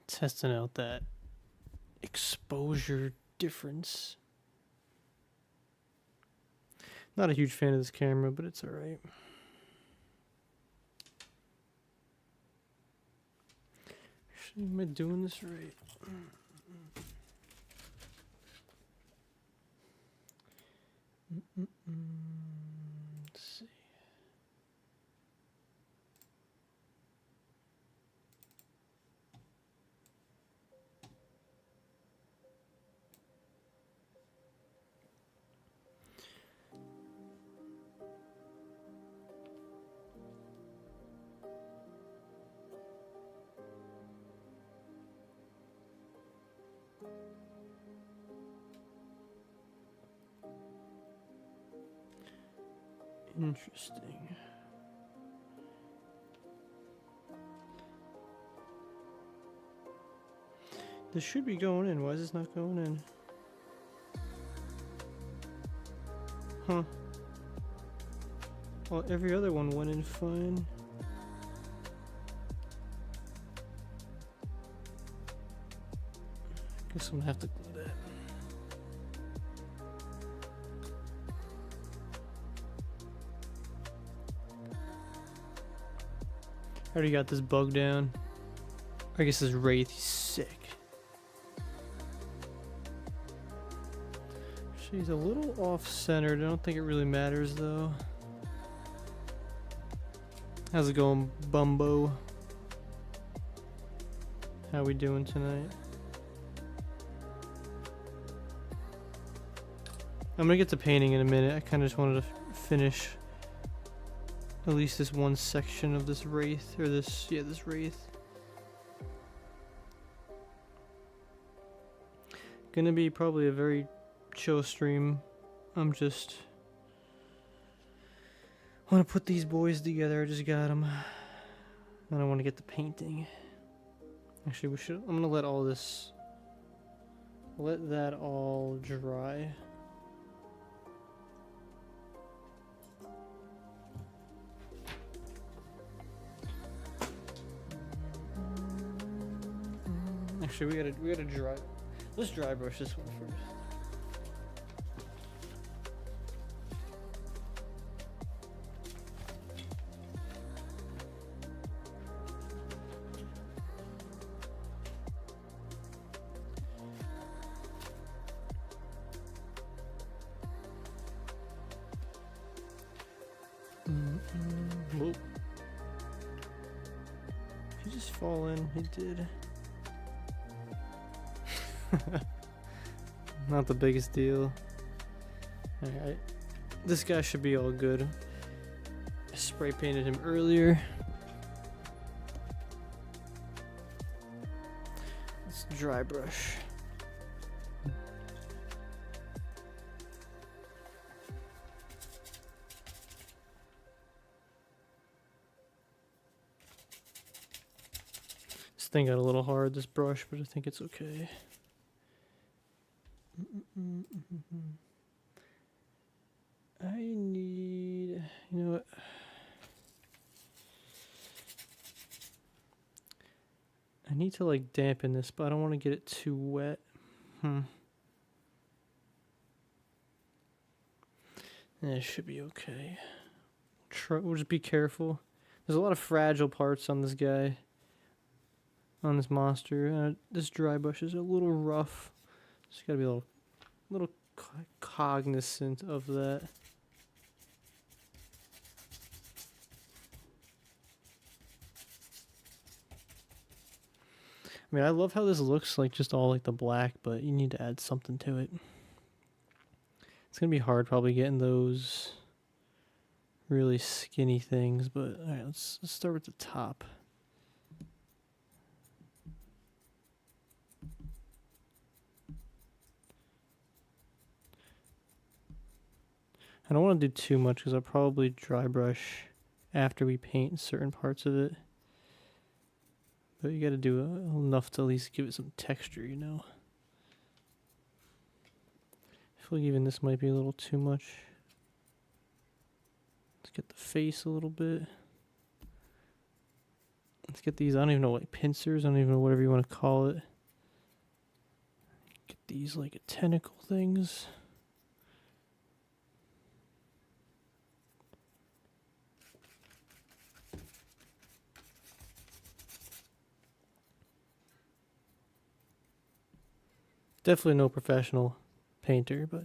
Testing out that exposure difference. Not a huge fan of this camera, but it's alright. Actually, am I doing this right? Let's see. Interesting. This should be going in. Why is this not going in? Huh. Well, every other one went in fine. Guess I'm gonna have to glue that. I already got this bug down. I guess this Wraith is sick. She's a little off-centered. I don't think it really matters though. How's it going, Bumbo? How we doing tonight? I'm gonna get to painting in a minute. I kind of just wanted to finish at least this one section of this Wraith, or this Wraith. Gonna be probably a very chill stream. I'm just want to put these boys together. I just got them. I don't want to get the painting. Actually, we should. I'm gonna let all this. Let that all dry. Actually, we gotta dry. Let's dry brush this one first. Whoa. Did he just fall in? He did. Not the biggest deal. Alright. This guy should be all good. I spray painted him earlier. Let's dry brush. This thing got a little hard, this brush, but I think it's okay. I need, you know what? I need to like dampen this, but I don't want to get it too wet. Yeah, it should be okay. We'll just be careful. There's a lot of fragile parts on this guy, on this monster. This dry brush is a little rough. Just gotta be a little cognizant of that. I mean, I love how this looks like just all like the black, but you need to add something to it. It's gonna be hard probably getting those really skinny things, but alright, let's start with the top. I don't want to do too much because I'll probably dry brush after we paint certain parts of it. But you got to do enough to at least give it some texture, you know. I feel like even this might be a little too much. Let's get the face a little bit. Let's get these, I don't even know, like pincers, I don't even know, whatever you want to call it. Get these like tentacle things. Definitely no professional painter, but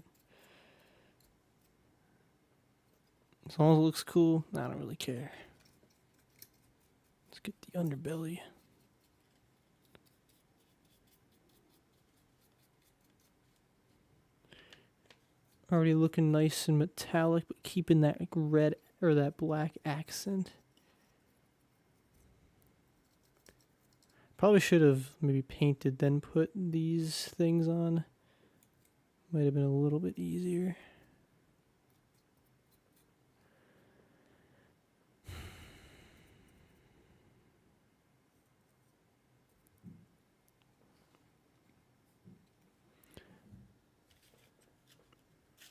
as long as it looks cool, I don't really care. Let's get the underbelly. Already looking nice and metallic, but keeping that like red or that black accent. Probably should have maybe painted then put these things on. Might have been a little bit easier.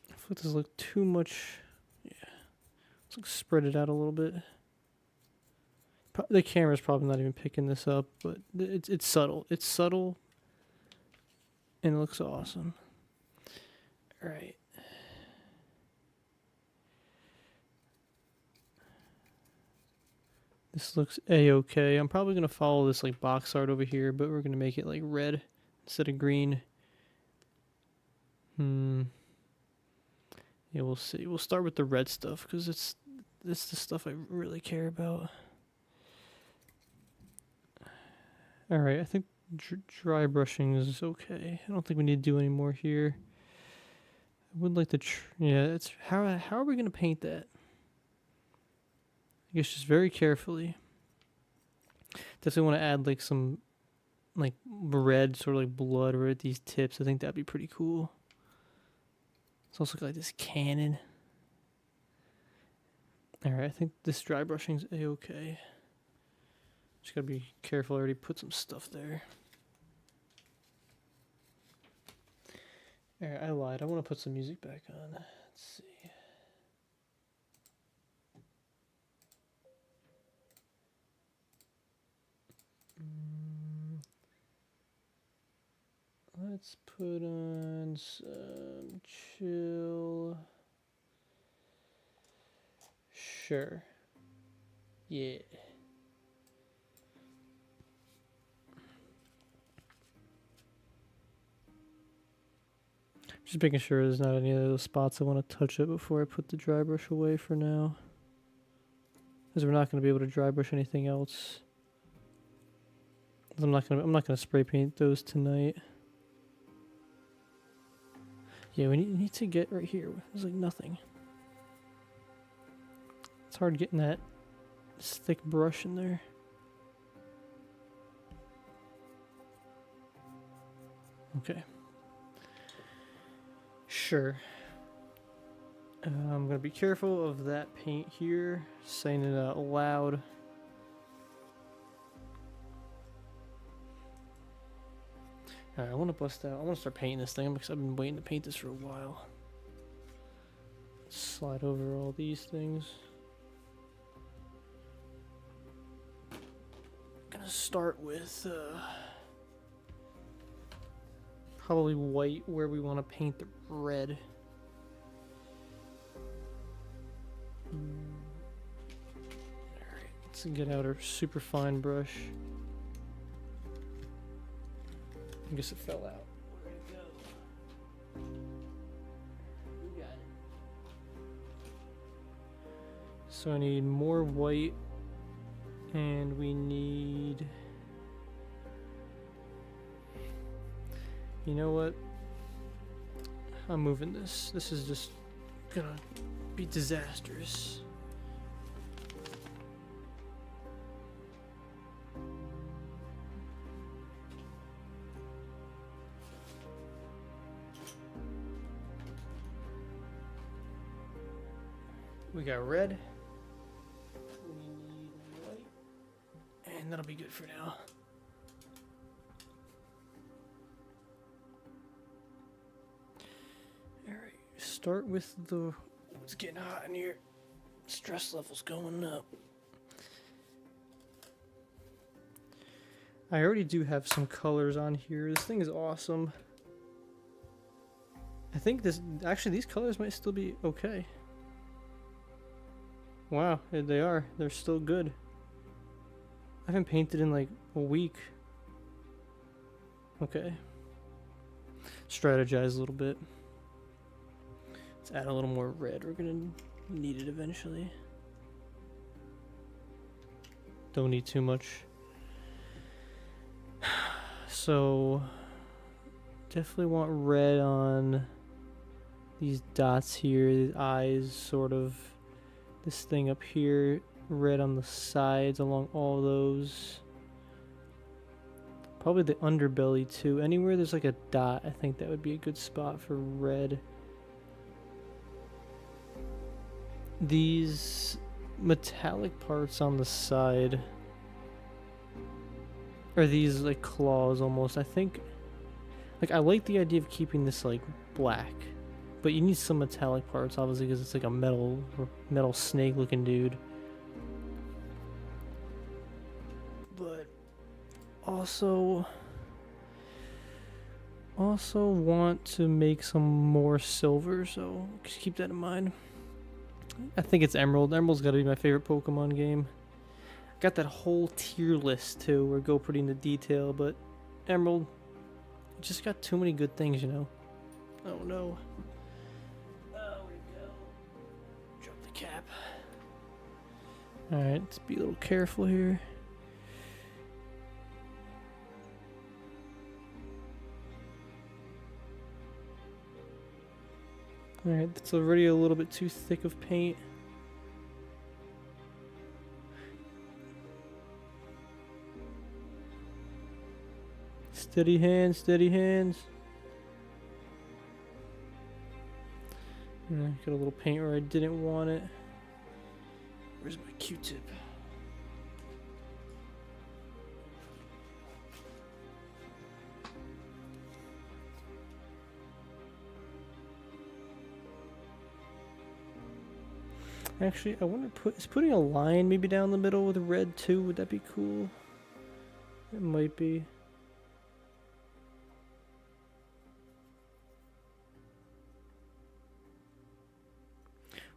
I feel like this look too much. Yeah, let's like spread it out a little bit. The camera's probably not even picking this up, but it's subtle. It's subtle, and it looks awesome. All right. This looks a-okay. I'm probably gonna follow this like box art over here, but we're gonna make it like red instead of green. Yeah, we'll see. We'll start with the red stuff because it's the stuff I really care about. All right, I think dry brushing is okay. I don't think we need to do any more here. I would like to, yeah. It's how are we gonna paint that? I guess just very carefully. Definitely want to add like some like red, sort of like blood right at these tips. I think that'd be pretty cool. It's also got like this cannon. All right, I think this dry brushing's a-okay. Just gotta be careful. I already put some stuff there. All right, I lied. I want to put some music back on. Let's see. Let's put on some chill. Sure. Yeah. Just making sure there's not any of those spots I want to touch it before I put the dry brush away for now. Because we're not going to be able to dry brush anything else. I'm not gonna spray paint those tonight. Yeah, we need to get right here. There's like nothing. It's hard getting that thick brush in there. Okay. Sure. I'm gonna be careful of that paint here. Saying it out loud. Alright, I want to bust out. I want to start painting this thing because I've been waiting to paint this for a while. Slide over all these things. I'm gonna start with probably white where we want to paint the red. Alright, let's get out our super fine brush. I guess it fell out. Where'd it go? You got it. So I need more white, and we need... You know what? I'm moving this. This is just gonna be disastrous. We got red. We need white. And that'll be good for now. Alright, start with the... It's getting hot in here. Stress level's going up. I already do have some colors on here. This thing is awesome. I think actually these colors might still be okay. Wow, they are. They're still good. I haven't painted in like a week. Okay. Strategize a little bit. Let's add a little more red. We're gonna need it eventually. Don't need too much. So definitely want red on these dots here, these eyes, sort of. This thing up here, red on the sides along all those. Probably the underbelly too. Anywhere there's like a dot, I think that would be a good spot for red. These metallic parts on the side, or these like claws almost, I think, like I like the idea of keeping this like black, but you need some metallic parts obviously because it's like a metal snake looking dude. But also want to make some more silver, so just keep that in mind. I think it's Emerald. Emerald's got to be my favorite Pokemon game. Got that whole tier list too, where I go pretty into detail, but Emerald just got too many good things, you know. Oh no. Oh, we go. Drop the cap. Alright, let's be a little careful here. Alright, that's already a little bit too thick of paint. Steady hands, steady hands. Got a little paint where I didn't want it. Where's my Q-tip? Actually, I wonder, is putting a line maybe down the middle with red too? Would that be cool? It might be.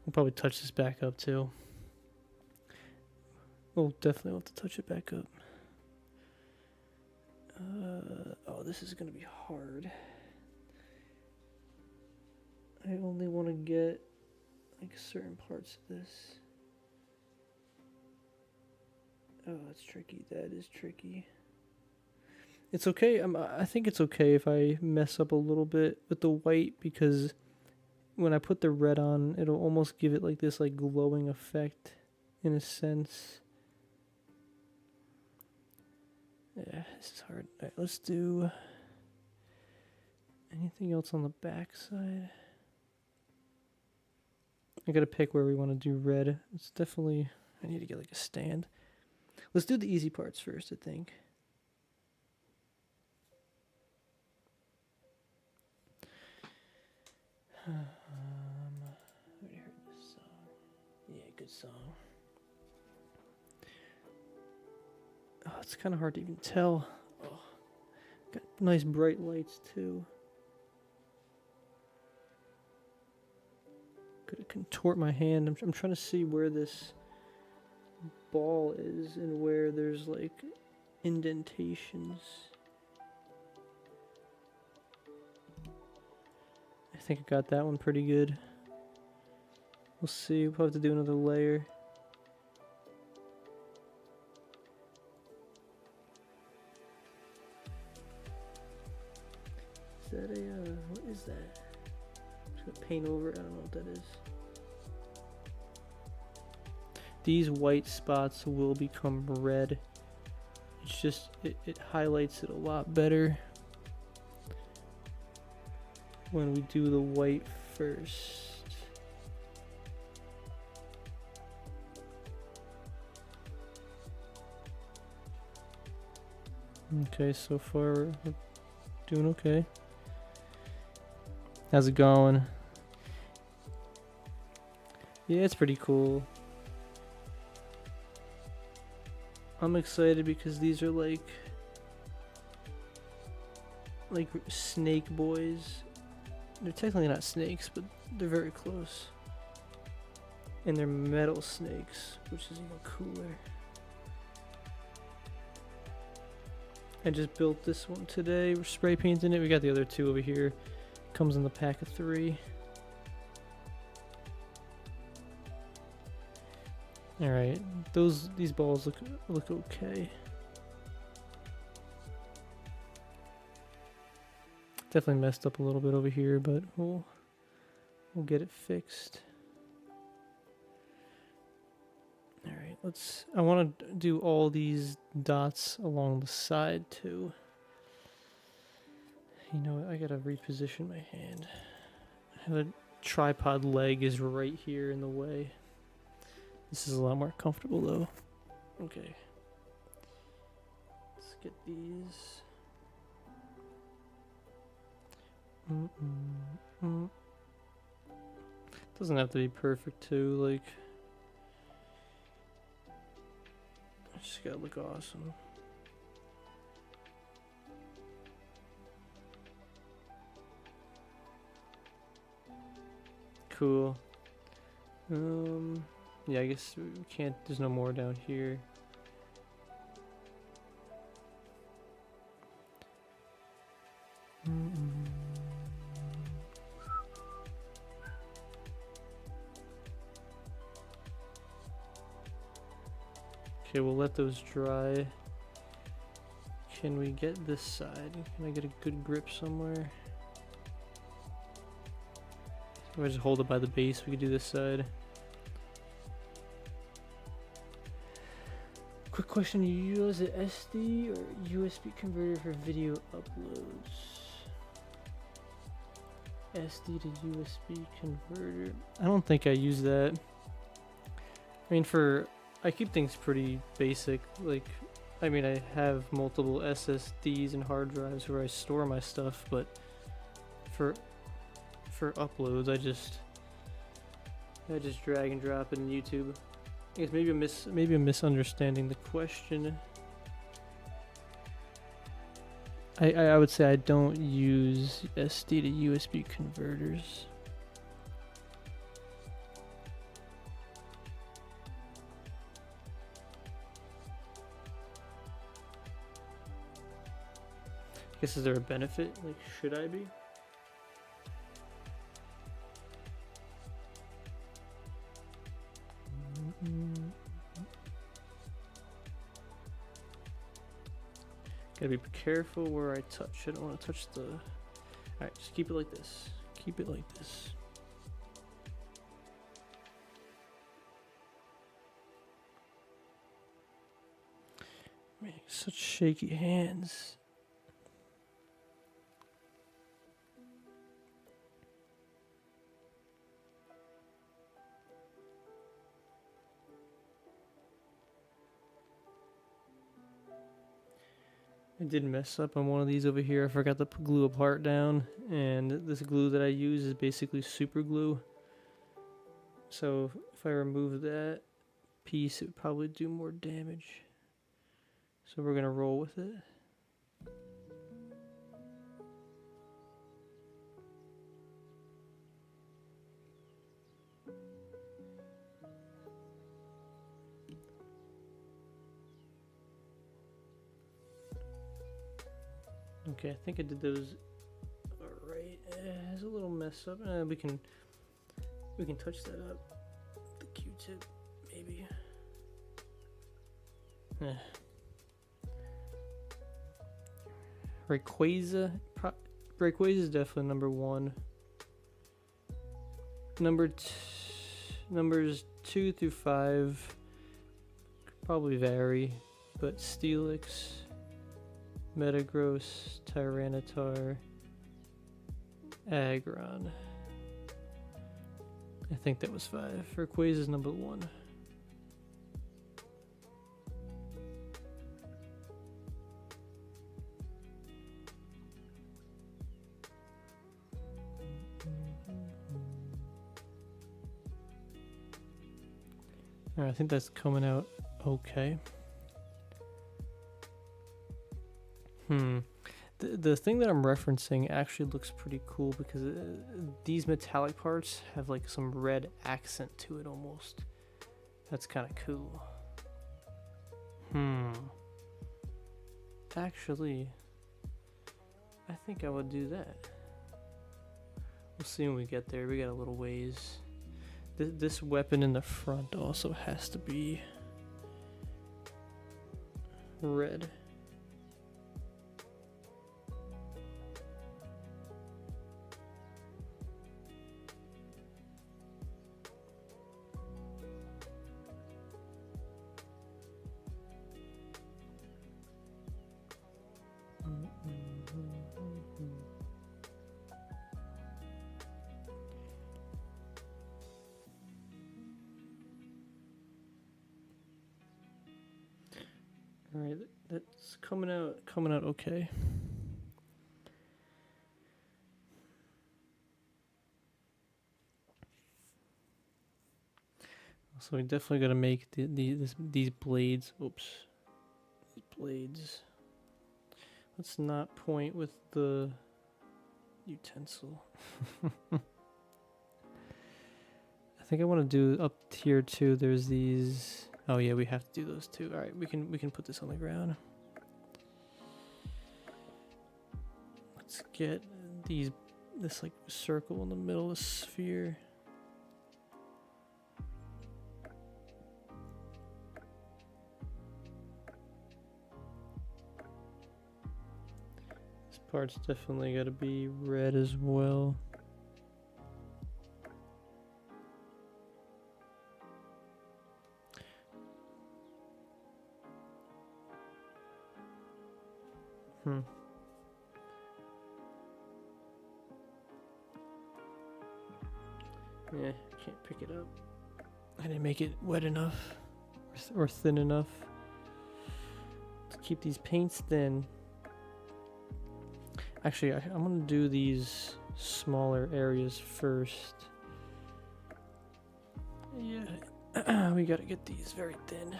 We'll probably touch this back up too. We'll definitely have to touch it back up. Oh, this is gonna be hard. I only want to get like certain parts of this. Oh, that's tricky. That is tricky. It's okay. I think it's okay if I mess up a little bit with the white, because when I put the red on, it'll almost give it like this like glowing effect in a sense. Yeah, this is hard. Alright, let's do anything else on the back side. I gotta pick where we want to do red. It's definitely, I need to get like a stand. Let's do the easy parts first, I think. I already heard this song. Yeah, good song. Oh, it's kind of hard to even tell. Oh, got nice bright lights too. Could contort my hand. I'm trying to see where this ball is and where there's like indentations. I think I got that one pretty good. We'll see. We'll have to do another layer. Is that a, what is that? I'm just gonna paint over it. I don't know what that is. These white spots will become red. It's just, it highlights it a lot better when we do the white first. Okay, so far we're doing okay. How's it going? Yeah, it's pretty cool. I'm excited because these are like like snake boys. They're technically not snakes, but they're very close. And they're metal snakes, which is even cooler. I just built this one today. We're spray painting it. We got the other two over here. Comes in the pack of 3. All right, these balls look okay. Definitely messed up a little bit over here, but we'll get it fixed. All right, I want to do all these dots along the side too. You know what, I gotta reposition my hand. The tripod leg is right here in the way. This is a lot more comfortable though. Okay. Let's get these. Doesn't have to be perfect too, like it's just gotta look awesome. Cool. Yeah, I guess we can't, there's no more down here. Okay, we'll let those dry. Can we get this side? Can I get a good grip somewhere? If I just hold it by the base, we could do this side. Quick question, you use an SD or USB converter for video uploads? SD to USB converter. I don't think I use that. I mean, I keep things pretty basic. Like, I mean, I have multiple SSDs and hard drives where I store my stuff, but for uploads, I just drag and drop it in YouTube. I guess maybe I'm misunderstanding the question. I would say I don't use SD to USB converters. I guess, is there a benefit? Like, should I be? Gotta be careful where I touch. I don't want to touch the... Alright, just keep it like this. Keep it like this. Man, such shaky hands. I did mess up on one of these over here. I forgot to glue a part down, and this glue that I use is basically super glue. So if I remove that piece, it would probably do more damage. So we're gonna roll with it. Okay, I think I did those alright. It's a little mess up. We can touch that up. The Q-tip, maybe. Rayquaza. Rayquaza is definitely number 1. Numbers 2 through 5 probably vary, but Steelix, Metagross, Tyranitar, Aggron. I think that was 5. Rayquaza is number 1. Alright, I think that's coming out okay. The thing that I'm referencing actually looks pretty cool because these metallic parts have like some red accent to it almost. That's kind of cool. Actually, I think I would do that. We'll see when we get there. We got a little ways. This weapon in the front also has to be red. All right, that's coming out okay. So we definitely got to make these blades. Oops, these blades. Let's not point with the utensil. I think I want to do up here too. There's these. Oh yeah, we have to do those too. All right, we can put this on the ground. Let's get this like circle in the middle of the sphere. This part's definitely got to be red as well. Yeah, can't pick it up. I didn't make it wet enough or thin enough to keep these paints thin. Actually, I'm gonna do these smaller areas first. Yeah, we gotta get these very thin.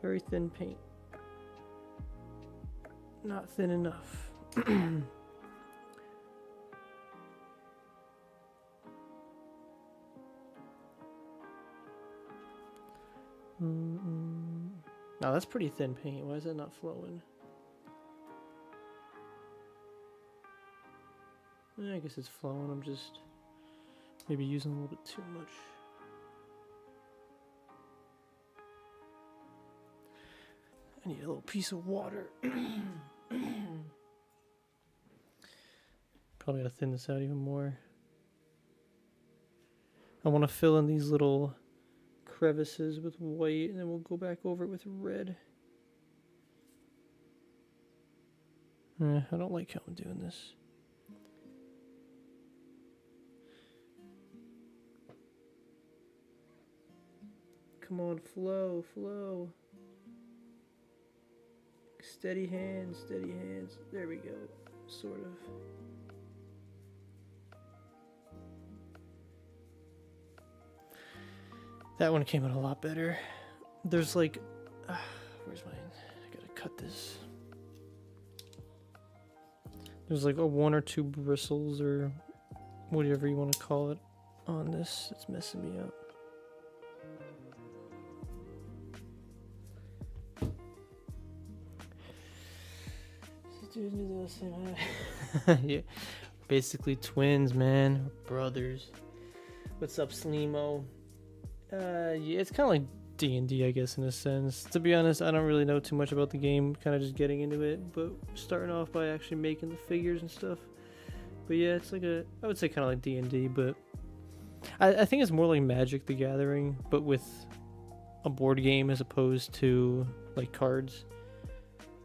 Very thin paint. Not thin enough. Now that's pretty thin paint. Why is that not flowing? I guess it's flowing. I'm just maybe using a little bit too much. I need a little piece of water. Probably gotta thin this out even more. I want to fill in these little crevices with white, and then we'll go back over it with red. I don't like how I'm doing this. Come on, flow, flow. Steady hands, steady hands. There we go, sort of. That one came out a lot better. There's like, where's mine? I gotta cut this. There's like a one or two bristles or whatever you want to call it on this. It's messing me up. Yeah, basically twins, man, brothers. What's up, Sleemo? Yeah, it's kind of like D&D, I guess, in a sense. To be honest, I don't really know too much about the game, kind of just getting into it, but starting off by actually making the figures and stuff. But yeah, it's like I would say kind of like D&D, but I think it's more like Magic the Gathering, but with a board game as opposed to like cards.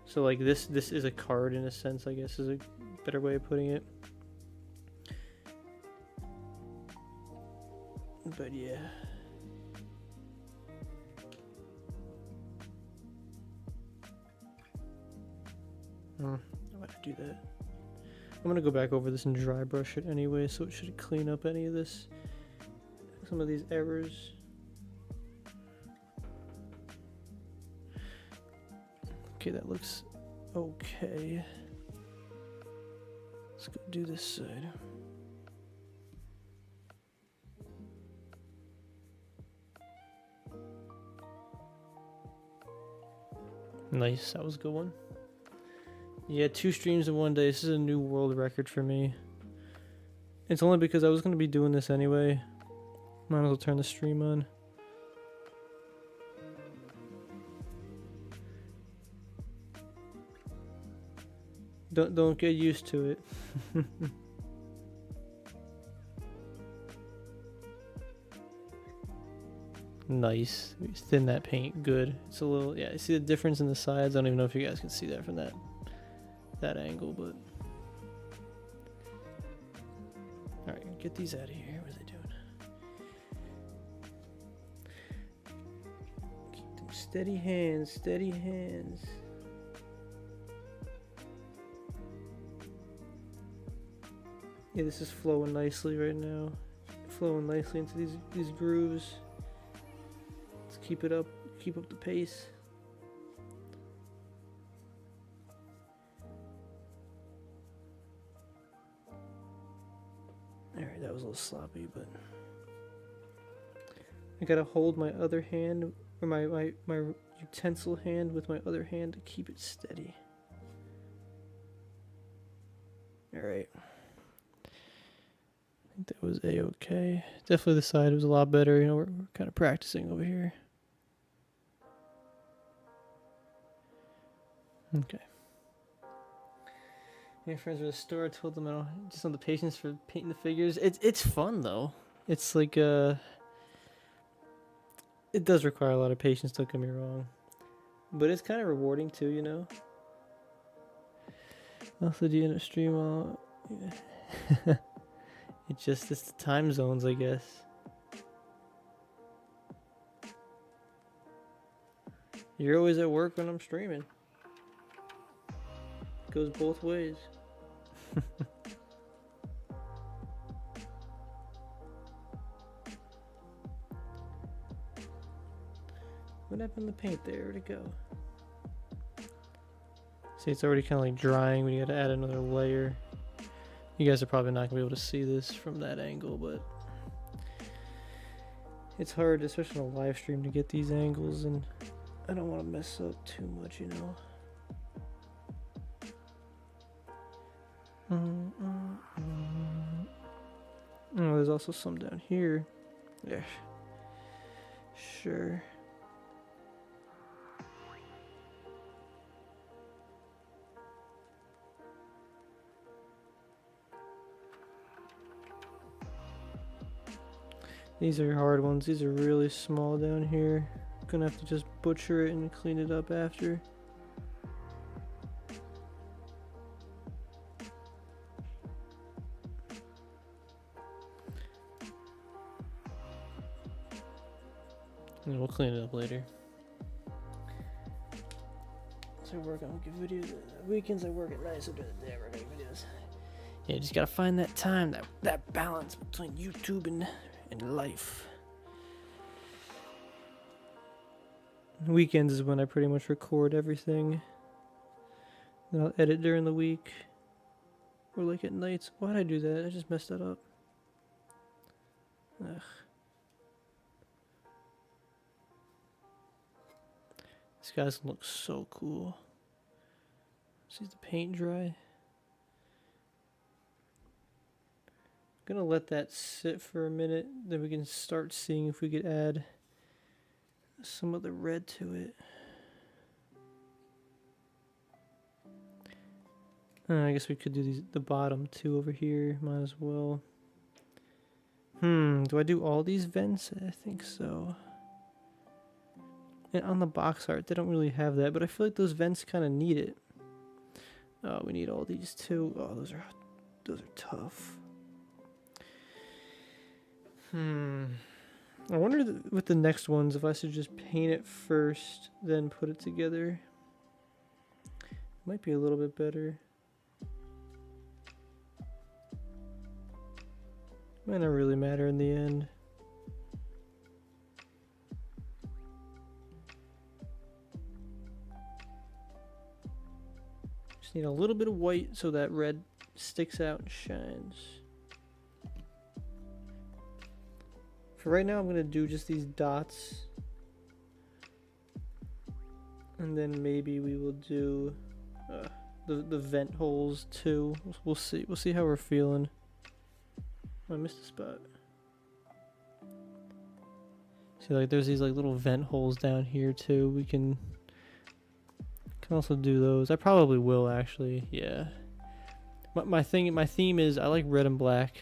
So like this is a card in a sense, I guess, is a better way of putting it. But yeah. Why'd I do that? I'm gonna go back over this and dry brush it anyway, so it should clean up any of this, some of these errors. Okay, that looks okay. Let's go do this side. Nice, that was a good one. Yeah, 2 streams in one day. This is a new world record for me. It's only because I was going to be doing this anyway. Might as well turn the stream on. Don't get used to it. Nice. We thin that paint good. It's a little, yeah, you see the difference in the sides? I don't even know if you guys can see that from that angle, but alright, get these out of here. What are they doing? Keep them steady hands, steady hands. Yeah, this is flowing nicely right now. Flowing nicely into these grooves. Let's keep it up, keep up the pace. Alright, that was a little sloppy, but I gotta hold my other hand, or my utensil hand with my other hand to keep it steady. Alright. I think that was a-okay. Definitely the side was a lot better. You know, we're kind of practicing over here. Okay. My friends were at the store. I told them I don't just have the patience for painting the figures. It's fun though. It's like it does require a lot of patience. Don't get me wrong, but it's kind of rewarding too. You know. Also, do you end up stream all? Yeah. It's the time zones, I guess. You're always at work when I'm streaming. It goes both ways. What happened to the paint there? Where'd it go? See, it's already kind of like drying. We gotta add another layer. You guys are probably not gonna be able to see this from that angle, but it's hard, especially on a live stream, to get these angles, and I don't want to mess up too much, you know. Oh, there's also some down here. Yeah, sure. These are hard ones. These are really small down here. Gonna have to just butcher it and clean it up after. And we'll clean it up later. So I work on videos. Weekends I work at night, so during the day I work on videos. Yeah, you just gotta find that time, that balance between YouTube and life. Weekends is when I pretty much record everything. Then I'll edit during the week. Or like at nights. Why'd I do that? I just messed that up. Ugh. These guys look so cool. See the paint dry. Gonna let that sit for a minute, then we can start seeing if we could add some of the red to it. I guess we could do the bottom two over here. Might as well. Do I do all these vents? I think so. And on the box art, they don't really have that, but I feel like those vents kind of need it. Oh, we need all these too. Oh, those are tough. I wonder with the next ones if I should just paint it first, then put it together. Might be a little bit better. Might not really matter in the end. Just need a little bit of white so that red sticks out and shines. For right now, I'm gonna do just these dots. And then maybe we will do the vent holes too. We'll see. We'll see how we're feeling. Oh, I missed a spot. See, like there's these like little vent holes down here too. We can also do those. I probably will actually. Yeah. My theme is I like red and black.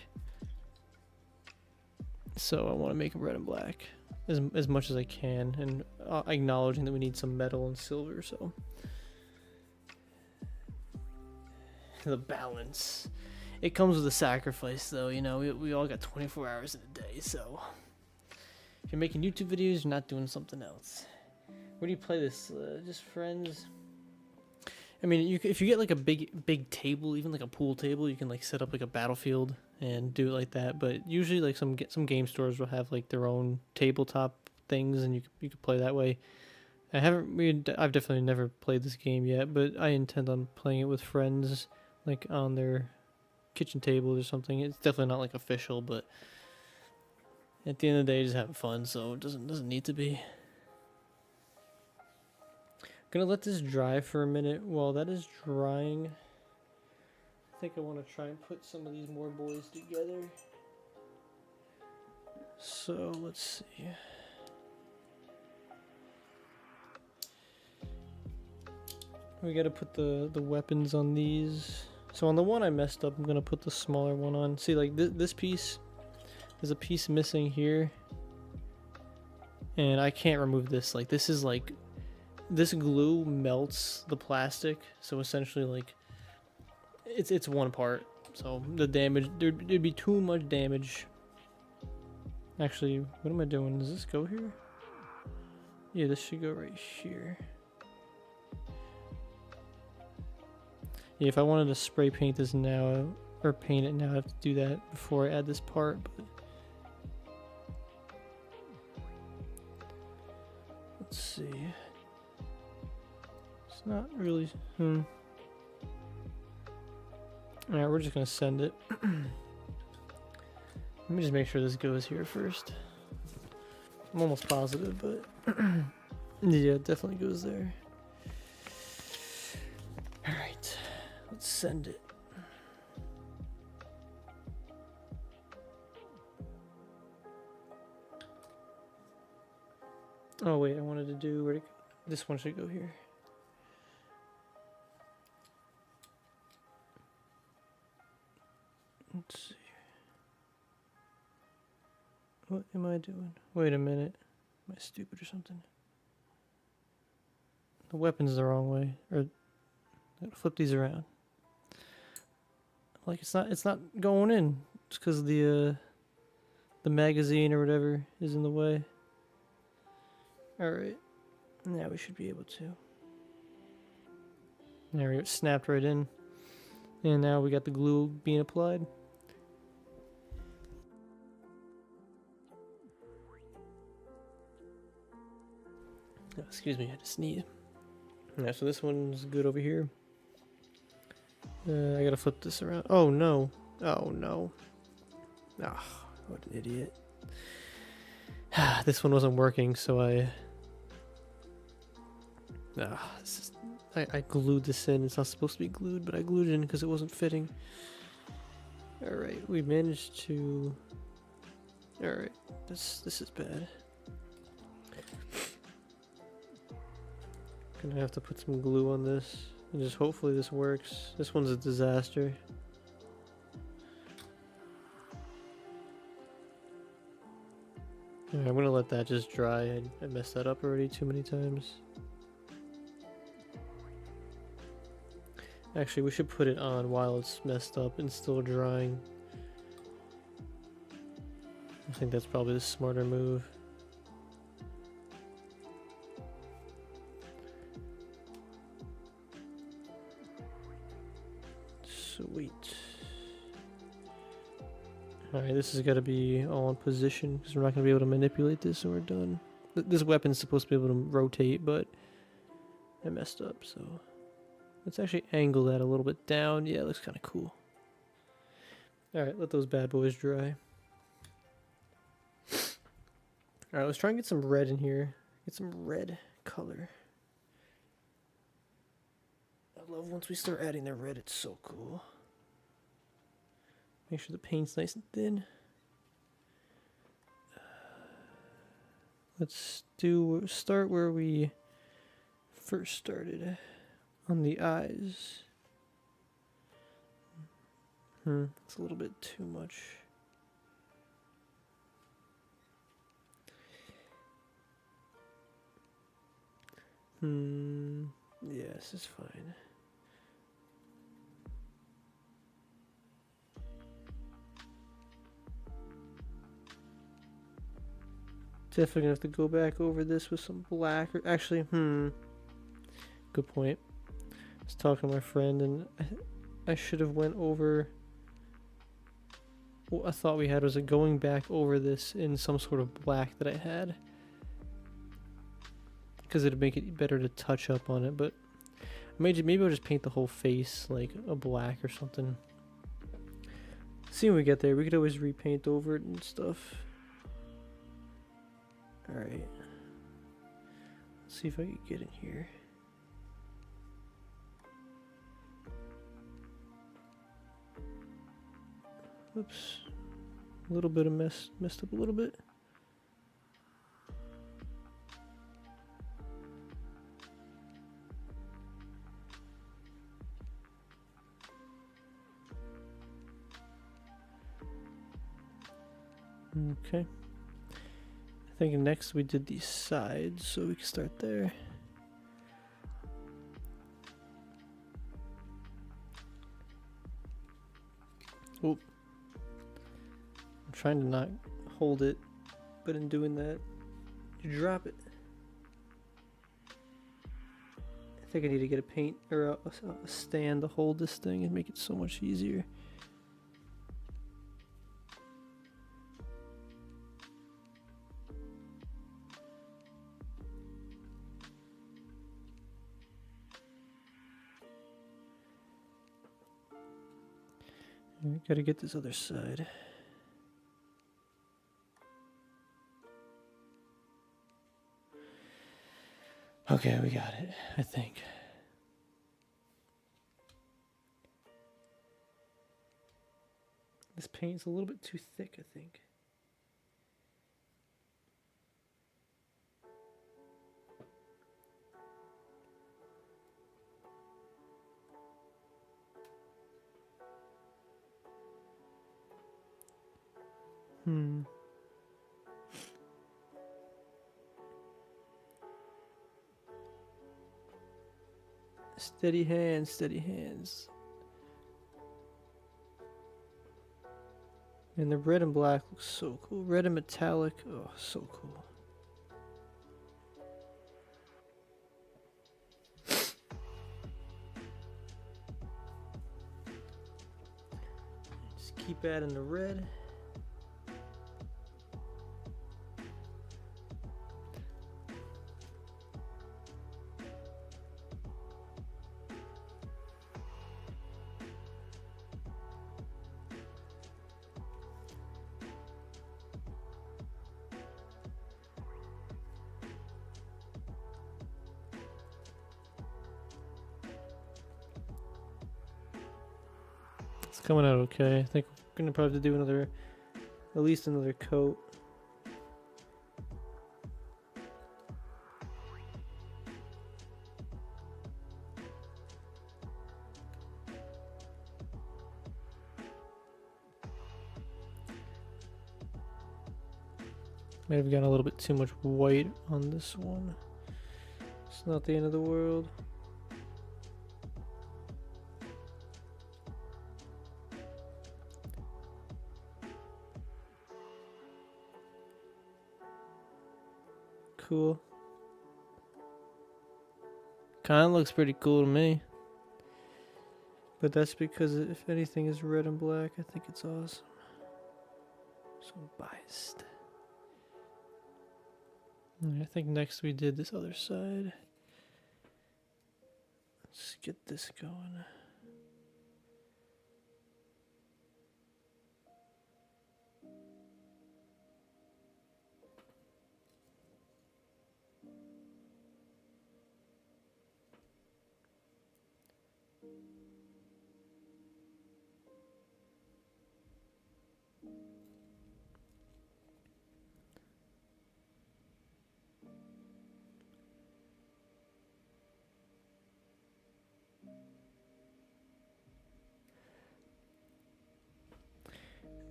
So I want to make them red and black as much as I can, and acknowledging that we need some metal and silver. So the balance, it comes with a sacrifice, though. You know, we all got 24 hours in a day, so if you're making YouTube videos, you're not doing something else. Where do you play this? Just friends? I mean, if you get like a big table, even like a pool table, you can like set up like a battlefield and do it like that. But usually, like some game stores will have like their own tabletop things, and you can play that way. I've definitely never played this game yet, but I intend on playing it with friends, like on their kitchen table or something. It's definitely not like official, but at the end of the day, just having fun, so it doesn't need to be. Gonna let this dry for a minute. While that is drying, I think I want to try and put some of these more boys together. So let's see. We gotta put the weapons on these. So on the one I messed up, I'm gonna put the smaller one on. See, like this piece, there's a piece missing here, and I can't remove this. Like this is like, this glue melts the plastic, so essentially like it's one part. So the damage, there'd be too much damage. Actually, what am I doing? Does this go here? Yeah, this should go right here. Yeah, if I wanted to spray paint this now, or paint it now, I have to do that before I add this part. But let's see. It's not really. Alright, we're just gonna send it. Let me just make sure this goes here first. I'm almost positive, but yeah, it definitely goes there. Alright, let's send it. Oh wait, I wanted to do, where'd it go? This one should go here. Let's see. What am I doing? Wait a minute. Am I stupid or something? The weapon's the wrong way. Or I gotta flip these around. Like it's not going in. It's because the magazine or whatever is in the way. Alright. Now we should be able to. There we go. It snapped right in. And now we got the glue being applied. Oh, excuse me, I had to sneeze. Yeah, so this one's good over here. I gotta flip this around. Oh no. Oh no. Ah, oh, what an idiot. This one wasn't working, so I glued this in. It's not supposed to be glued, but I glued it in because it wasn't fitting. Alright, we managed to... Alright, this is bad. Gonna have to put some glue on this, and just hopefully this works. This one's a disaster. Alright, I'm gonna let that just dry. I messed that up already too many times. Actually, we should put it on while it's messed up and still drying. I think that's probably the smarter move. Sweet. Alright, this has got to be all in position because we're not going to be able to manipulate this when we're done. This weapon's supposed to be able to rotate, but I messed up, so... Let's actually angle that a little bit down. Yeah, it looks kind of cool. Alright, let those bad boys dry. Alright, let's try and get some red in here. Get some red color. I love once we start adding the red, it's so cool. Make sure the paint's nice and thin. Let's start where we first started, on the eyes. It's a little bit too much. Yeah, this is fine. Definitely gonna have to go back over this with some black. Or actually, good point. I was talking to my friend, and I should have went over. What I thought we had was going back over this in some sort of black that I had, because it'd make it better to touch up on it. But maybe I'll just paint the whole face like a black or something. See when we get there. We could always repaint over it and stuff. Alright. Let's see if I can get in here. Oops. A little bit of messed up a little bit. Okay. I think next we did these sides, so we can start there. Oop. I'm trying to not hold it, but in doing that, you drop it. I think I need to get a paint or a stand to hold this thing and make it so much easier. Gotta get this other side. Okay, we got it, I think. This paint's a little bit too thick, I think. Steady hands, steady hands. And the red and black looks so cool. Red and metallic, oh, so cool. Just keep adding the red. It's coming out okay. I think we're gonna probably have to do at least another coat. Might have gotten a little bit too much white on this one. It's not the end of the world. Cool. Kinda looks pretty cool to me. But that's because if anything is red and black, I think it's awesome. So I'm biased. I think next we did this other side. Let's Let's get this going.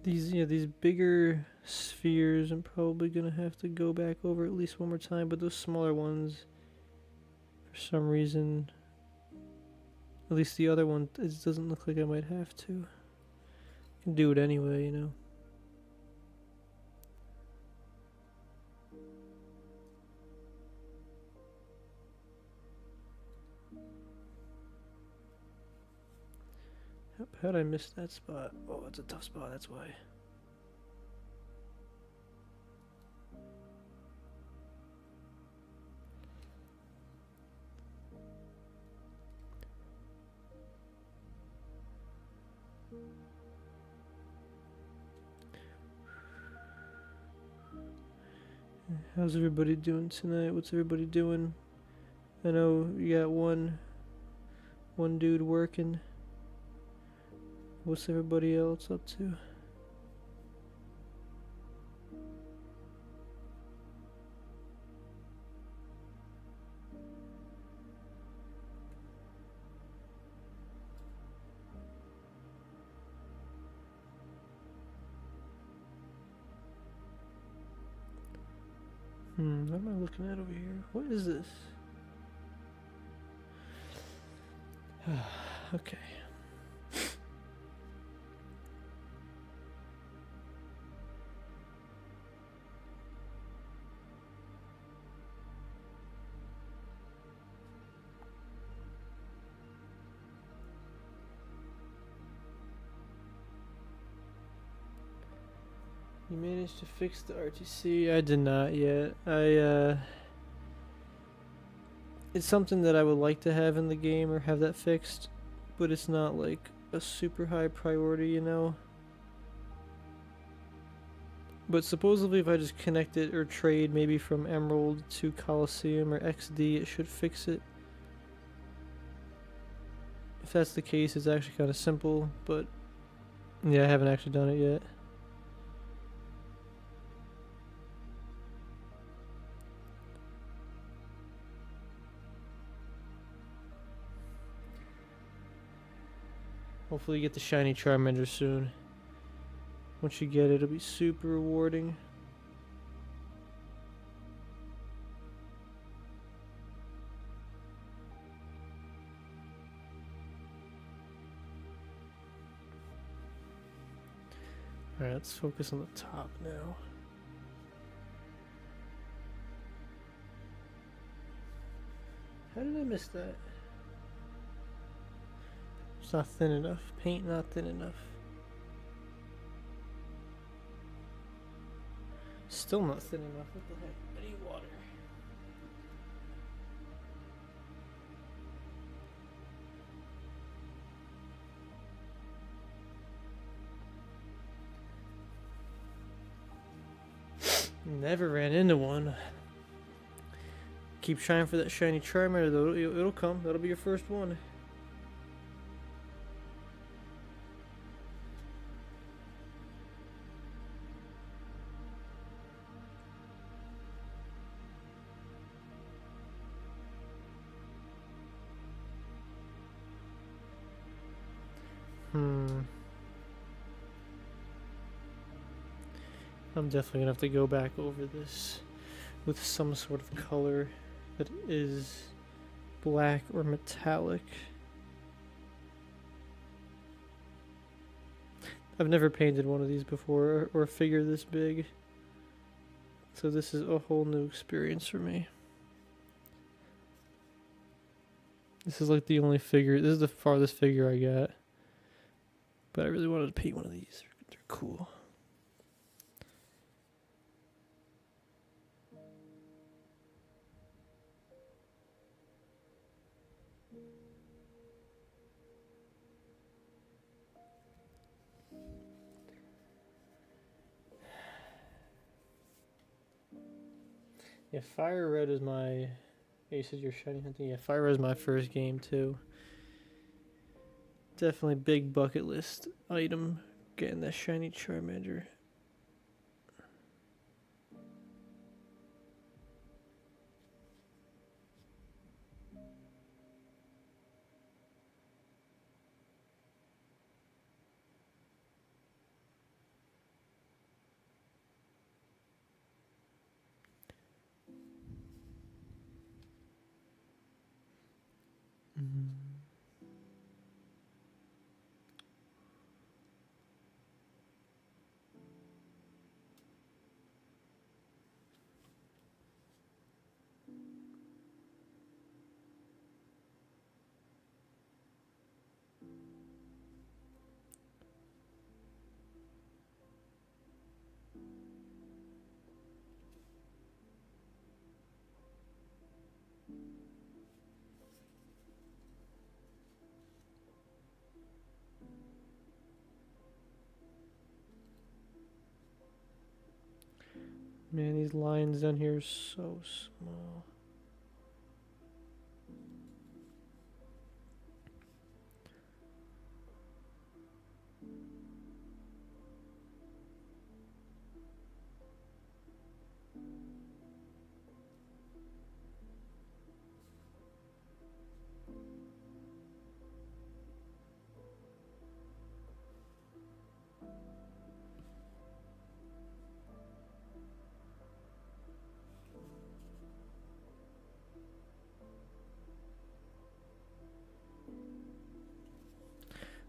These bigger spheres I'm probably gonna have to go back over at least one more time, but those smaller ones, for some reason, at least the other one, it doesn't look like I might have to. I can do it anyway, you know. How'd I miss that spot? Oh, it's a tough spot, that's why. How's everybody doing tonight? What's everybody doing? I know you got one dude working. What's everybody else up to? What am I looking at over here? What is this? Okay. You managed to fix the RTC? I did not yet. It's something that I would like to have in the game or have that fixed, but it's not like a super high priority, you know? But supposedly if I just connect it or trade maybe from Emerald to Coliseum or XD, it should fix it. If that's the case, it's actually kind of simple, but yeah, I haven't actually done it yet. Hopefully you get the shiny Charmander soon. Once you get it, it'll be super rewarding. Alright, let's focus on the top now. How did I miss that? It's not thin enough. Paint not thin enough. Still not thin enough. What the heck? I need water. Never ran into one. Keep trying for that shiny Charmander though. It'll come. That'll be your first one. I'm definitely gonna have to go back over this with some sort of color that is black or metallic. I've never painted one of these before or a figure this big, so this is a whole new experience for me. This is like the only figure, this is the farthest figure I got, but I really wanted to paint one of these. They're cool. Yeah, Fire Red is my... You said you're shiny hunting? Yeah, Fire Red is my first game too. Definitely big bucket list item, getting that shiny Charmander. Man, these lines down here are so small.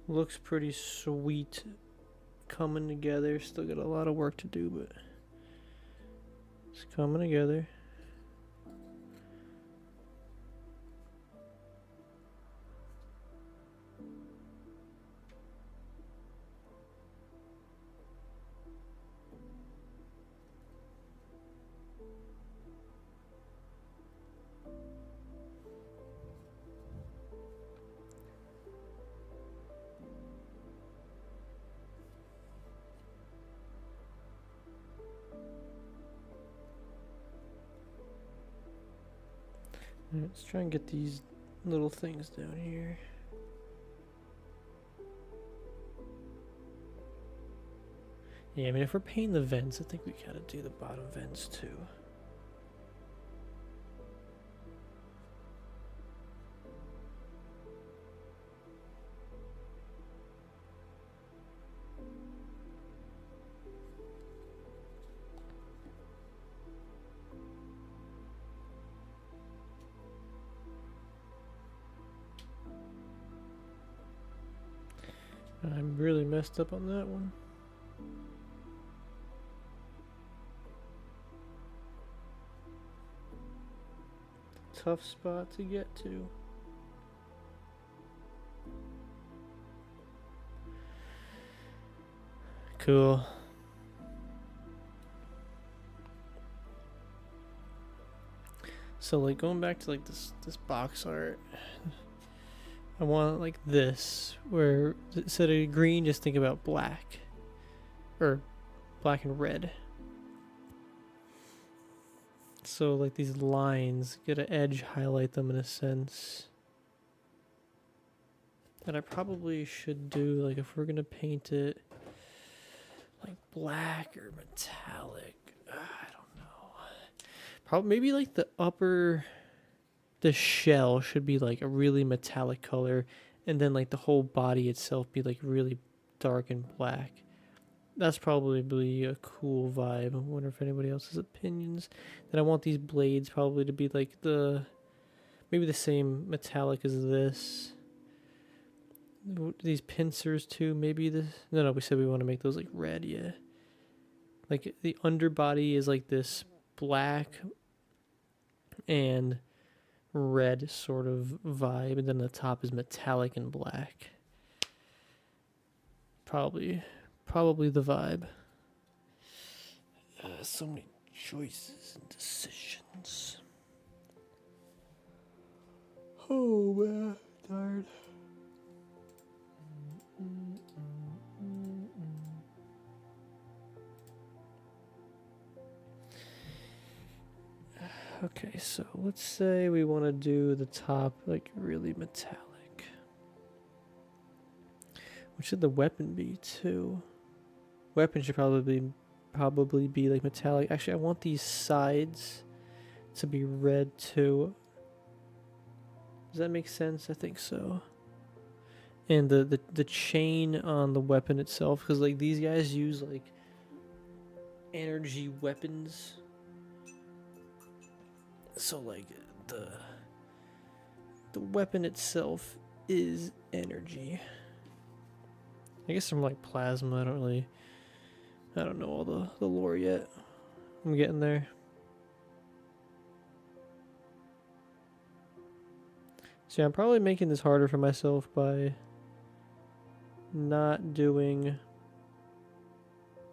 Looks pretty sweet coming together. Still got a lot of work to do, but it's coming together. Alright, let's try and get these little things down here. Yeah, I mean, if we're painting the vents, I think we gotta do the bottom vents too. I'm really messed up on that one. Tough spot to get to. Cool. So like going back to like this box art, I want like this, where instead of green, just think about black, or black and red. So like these lines, get an edge, highlight them in a sense. And I probably should do, like, if we're gonna paint it like black or metallic, I don't know. Probably maybe like the shell should be like a really metallic color, and then like the whole body itself be like really dark and black. That's probably a cool vibe. I wonder if anybody else has opinions. Then I want these blades probably to be like maybe the same metallic as this. These pincers too, maybe this. No, we said we want to make those like red, yeah. Like the underbody is like this black and red sort of vibe, and then the top is metallic and black. Probably the vibe. So many choices and decisions. Oh man, tired. Okay, so let's say we want to do the top like really metallic. What should the weapon be too? Weapon should probably be like metallic. Actually, I want these sides to be red too. Does that make sense? I think so. And the chain on the weapon itself, because like these guys use like energy weapons. So like the weapon itself is energy. I guess from like plasma. I don't know all the lore yet. I'm getting there. So yeah, I'm probably making this harder for myself by not doing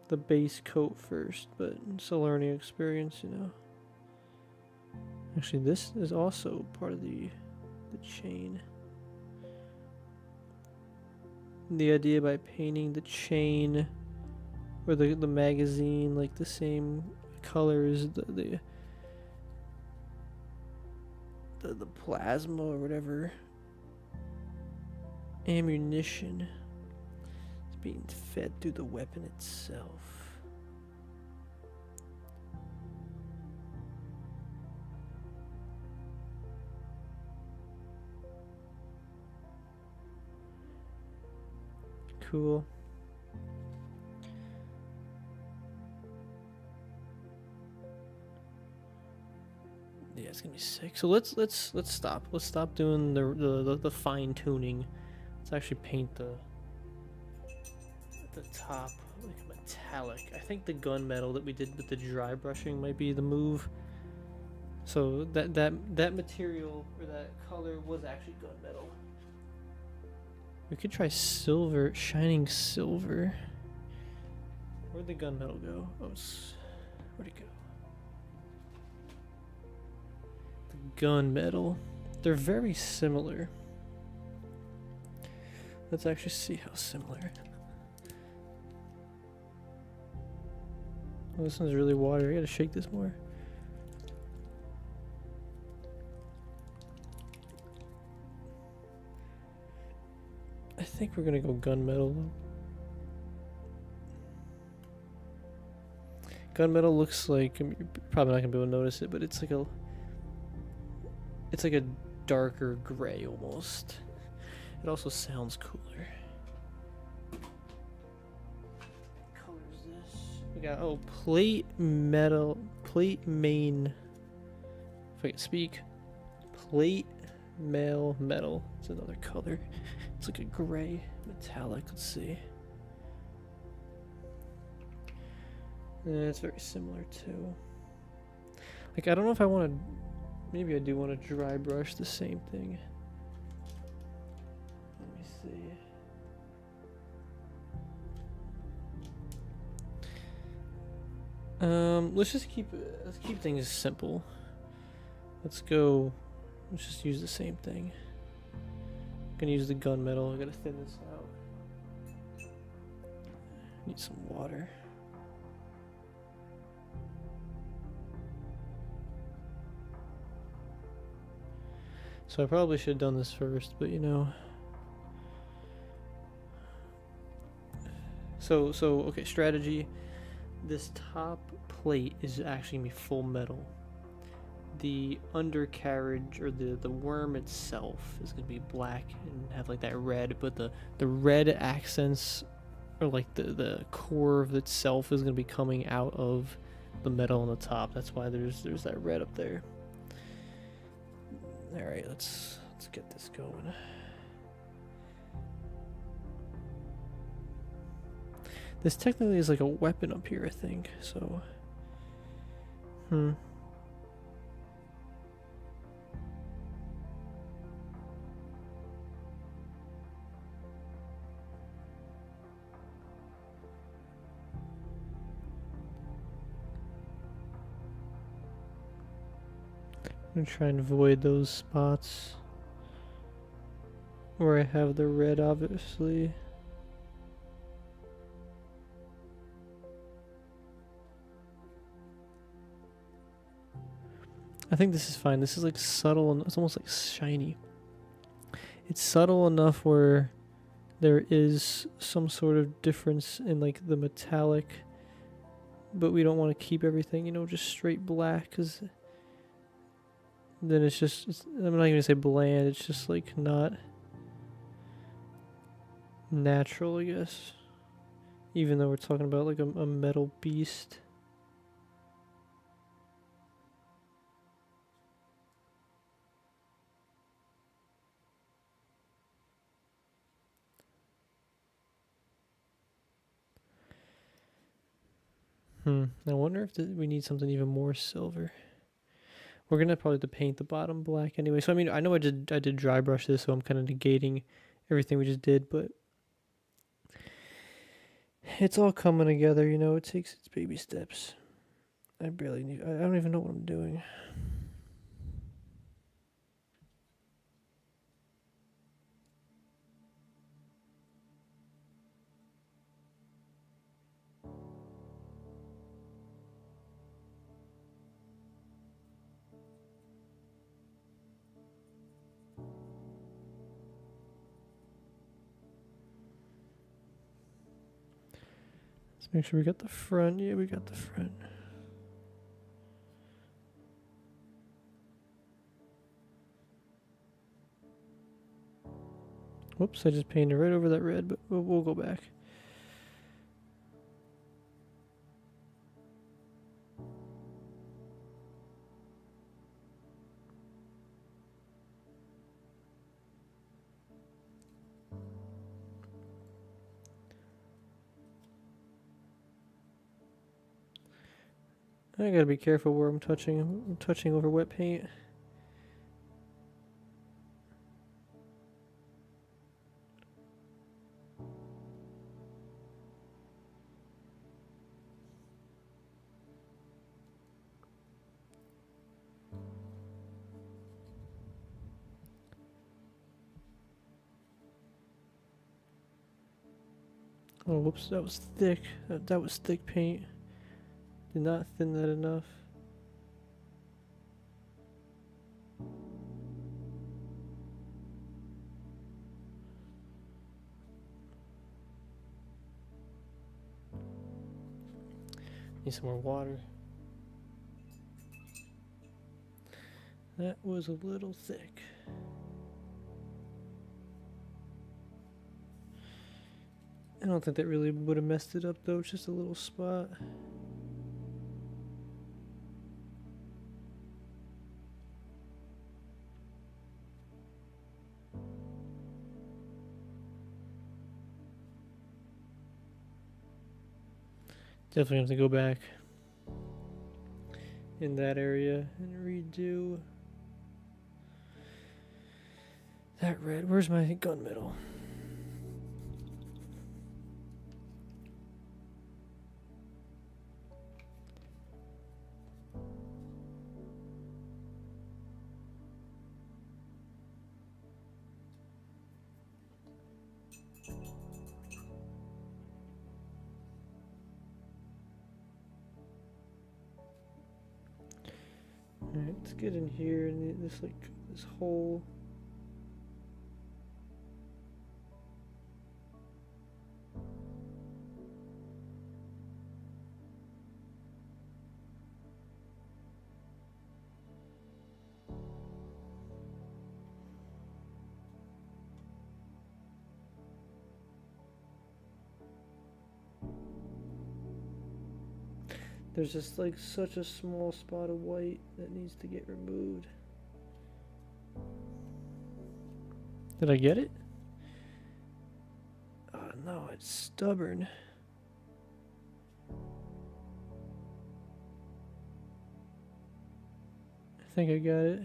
the base coat first, but it's a learning experience, you know. Actually, this is also part of the chain. The idea by painting the chain or the magazine like the same color as the plasma or whatever ammunition is being fed through the weapon itself. Cool. Yeah, it's gonna be sick. So let's stop. Let's stop doing the fine tuning. Let's actually paint the top like metallic. I think the gunmetal that we did with the dry brushing might be the move. So that material or that color was actually gunmetal. We could try silver, shining silver. Where'd the gunmetal go? Oh, where'd it go? The gunmetal. They're very similar. Let's actually see how similar. Oh, this one's really watery. I gotta shake this more. I think we're gonna go gunmetal. Gunmetal looks like, I mean, you're probably not gonna be able to notice it, but it's like a darker gray almost. It also sounds cooler. What color is this? We got plate main. If I can speak, plate mail metal. It's another color. It's like a gray metallic. Let's see. Yeah, it's very similar too. Like, I don't know if I want to. Maybe I do want to dry brush the same thing. Let me see. Let's keep things simple. Let's just use the same thing. I'm gonna use the gunmetal. I gotta thin this out. Need some water. So I probably should have done this first, but you know. So okay, strategy. This top plate is actually gonna be full metal. The undercarriage or the worm itself is gonna be black and have like that red, but the red accents or like the core of itself is gonna be coming out of the metal on the top. That's why there's that red up there. All right, let's get this going. This technically is like a weapon up here, I think. So, I'm gonna try and avoid those spots where I have the red, obviously. I think this is fine. This is like subtle and it's almost like shiny. It's subtle enough where there is some sort of difference in like the metallic, but we don't want to keep everything, you know, just straight black, because then it's just, I'm not even gonna say bland, it's just like not natural, I guess. Even though we're talking about like a metal beast. I wonder if we need something even more silver. We're gonna probably have to paint the bottom black anyway. So I mean, I know I did dry brush this, so I'm kind of negating everything we just did, but it's all coming together. You know, it takes its baby steps. I don't even know what I'm doing. Let's make sure we got the front. Yeah, we got the front. Whoops, I just painted right over that red, but we'll go back. I gotta be careful where I'm touching. I'm touching over wet paint. Oh, whoops, that was thick. That was thick paint. Did not thin that enough. Need some more water. That was a little thick. I don't think that really would have messed it up though, it's just a little spot. Definitely have to go back in that area and redo that red. Where's my gunmetal? Alright, let's get in here and this hole. There's just like such a small spot of white that needs to get removed. Did I get it? Oh no, it's stubborn. I think I got it.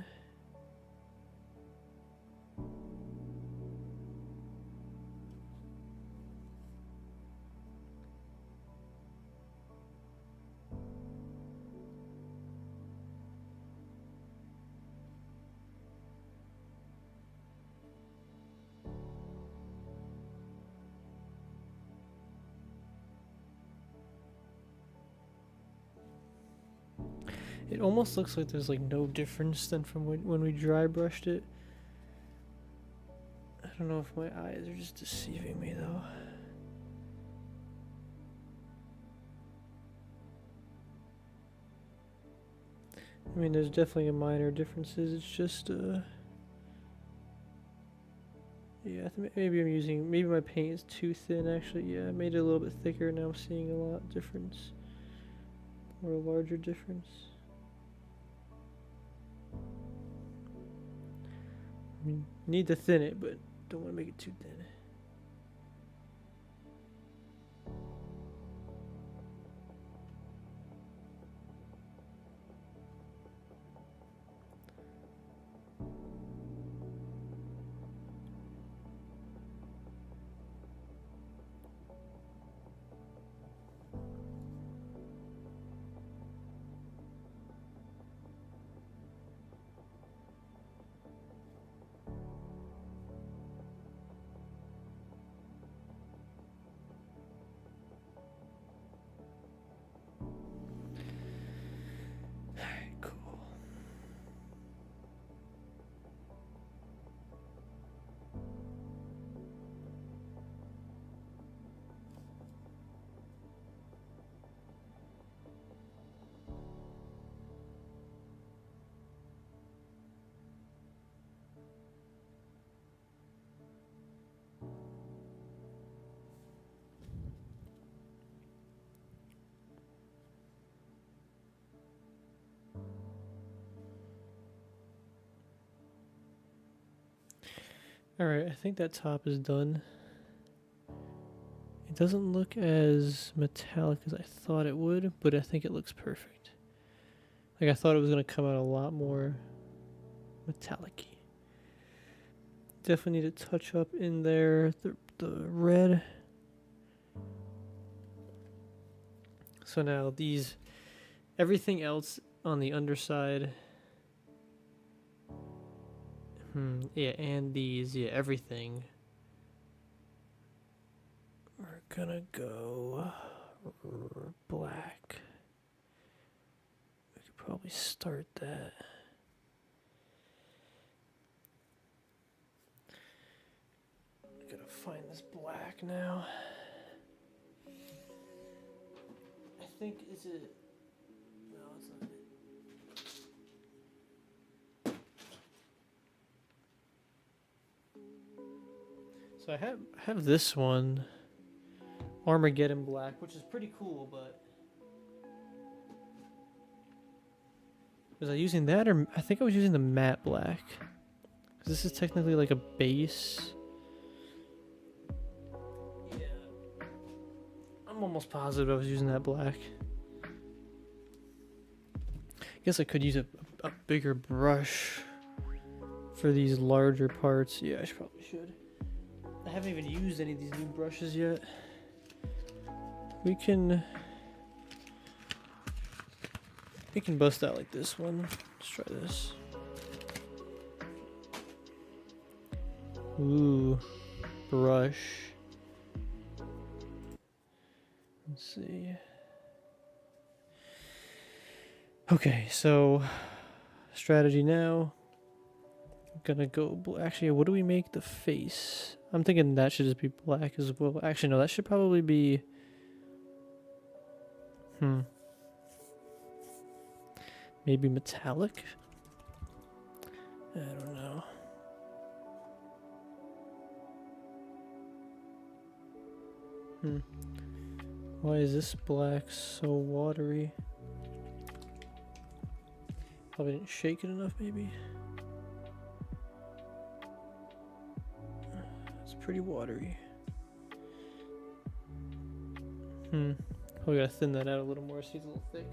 It almost looks like there's like no difference than from when we dry brushed it. I don't know if my eyes are just deceiving me though. I mean, there's definitely a minor differences. It's just yeah, maybe maybe my paint is too thin actually. Yeah, I made it a little bit thicker. Now I'm seeing a lot difference, or a larger difference. I mean, need to thin it, but don't want to make it too thin. Alright, I think that top is done. It doesn't look as metallic as I thought it would, but I think it looks perfect. Like I thought it was going to come out a lot more metallic-y. Definitely need to touch up in there the red. So now everything else on the underside. Yeah, and everything. We're gonna go black. We could probably start that. I gotta find this black now. I think, is it? No, it's not it. So I have this one, Armageddon Black, which is pretty cool, but was I using that, or I think I was using the matte black? Because this is technically like a base. Yeah, I'm almost positive I was using that black. I guess I could use a bigger brush for these larger parts. Yeah, I probably should. I haven't even used any of these new brushes yet. We can bust out like this one. Let's try this. Ooh, brush. Let's see. Okay, so strategy now. I'm gonna go actually, what do we make the face? I'm thinking that should just be black as well. Actually, no, that should probably be maybe metallic? I don't know. Why is this black so watery? Probably didn't shake it enough, maybe. It's pretty watery. We gotta thin that out a little more so it's a little thick.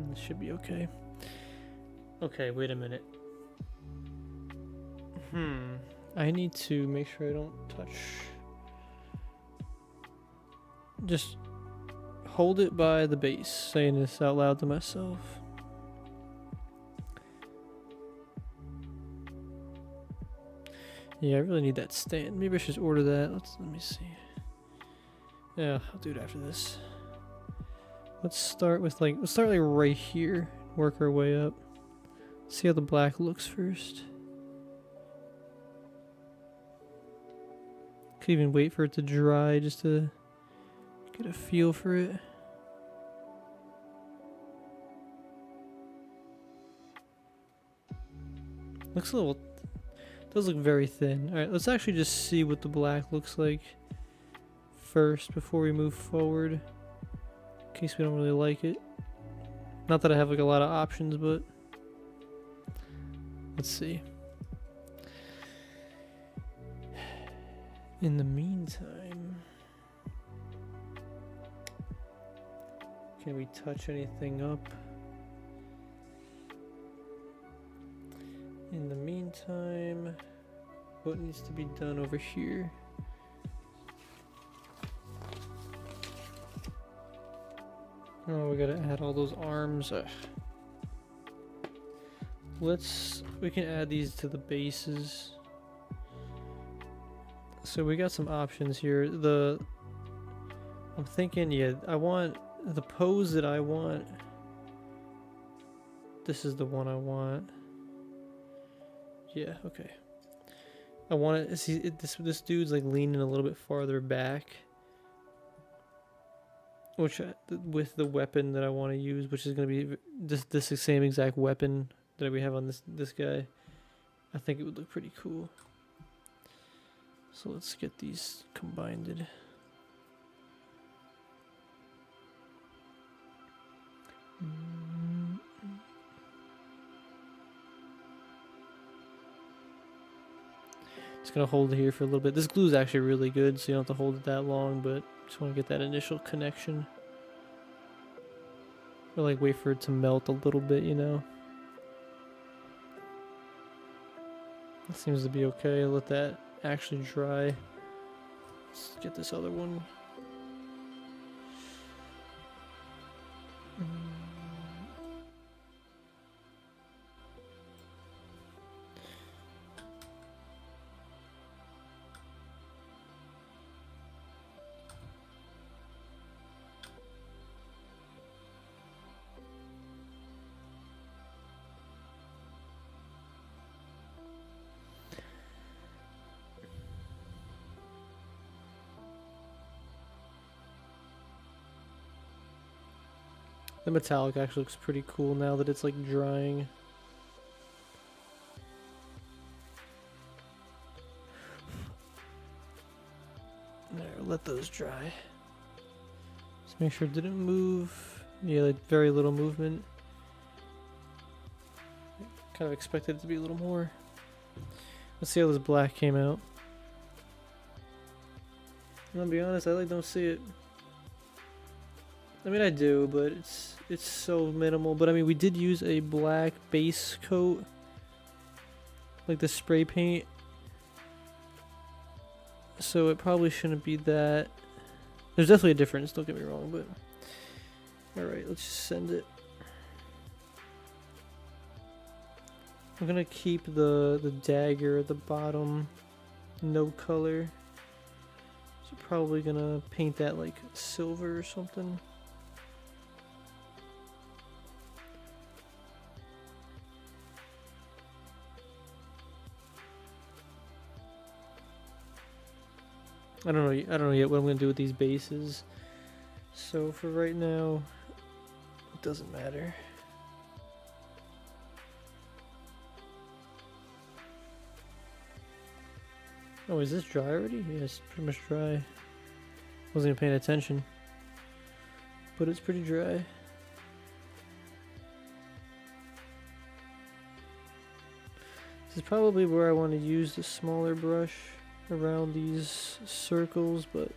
This should be okay. Okay, wait a minute. I need to make sure I don't touch. Just hold it by the base, saying this out loud to myself. Yeah, I really need that stand. Maybe I should order that. Let me see. Yeah, I'll do it after this. Let's start like right here. Work our way up. See how the black looks first. Could even wait for it to dry just to get a feel for it. Looks a little, does look very thin. Alright, let's actually just see what the black looks like first before we move forward. In case we don't really like it. Not that I have like a lot of options, but let's see. In the meantime, can we touch anything up? In the meantime, what needs to be done over here? Oh, we gotta add all those arms. We can add these to the bases. So we got some options here. I'm thinking, yeah, I want the pose that I want. This is the one I want. Yeah, okay. I want to see this dude's like leaning a little bit farther back, which with the weapon that I want to use, which is going to be this same exact weapon that we have on this guy. I think it would look pretty cool. So let's get these combined. Just gonna hold it here for a little bit. This glue is actually really good, so you don't have to hold it that long, but just want to get that initial connection. Or like wait for it to melt a little bit, you know. That seems to be okay. I'll let that actually dry. Let's get this other one. The metallic actually looks pretty cool now that it's like drying. There, let those dry. Just make sure it didn't move. Yeah, like very little movement. Kind of expected it to be a little more. Let's see how this black came out. And I'll be honest, I like don't see it. I mean, I do, but it's so minimal. But I mean, we did use a black base coat, like the spray paint, so it probably shouldn't be that. There's definitely a difference, don't get me wrong, but alright, let's just send it. I'm gonna keep the dagger at the bottom, no color. So probably gonna paint that like silver or something. I don't know yet what I'm gonna do with these bases. So for right now, it doesn't matter. Oh, is this dry already? Yeah, it's pretty much dry. Wasn't even paying attention. But it's pretty dry. This is probably where I want to use the smaller brush around these circles, but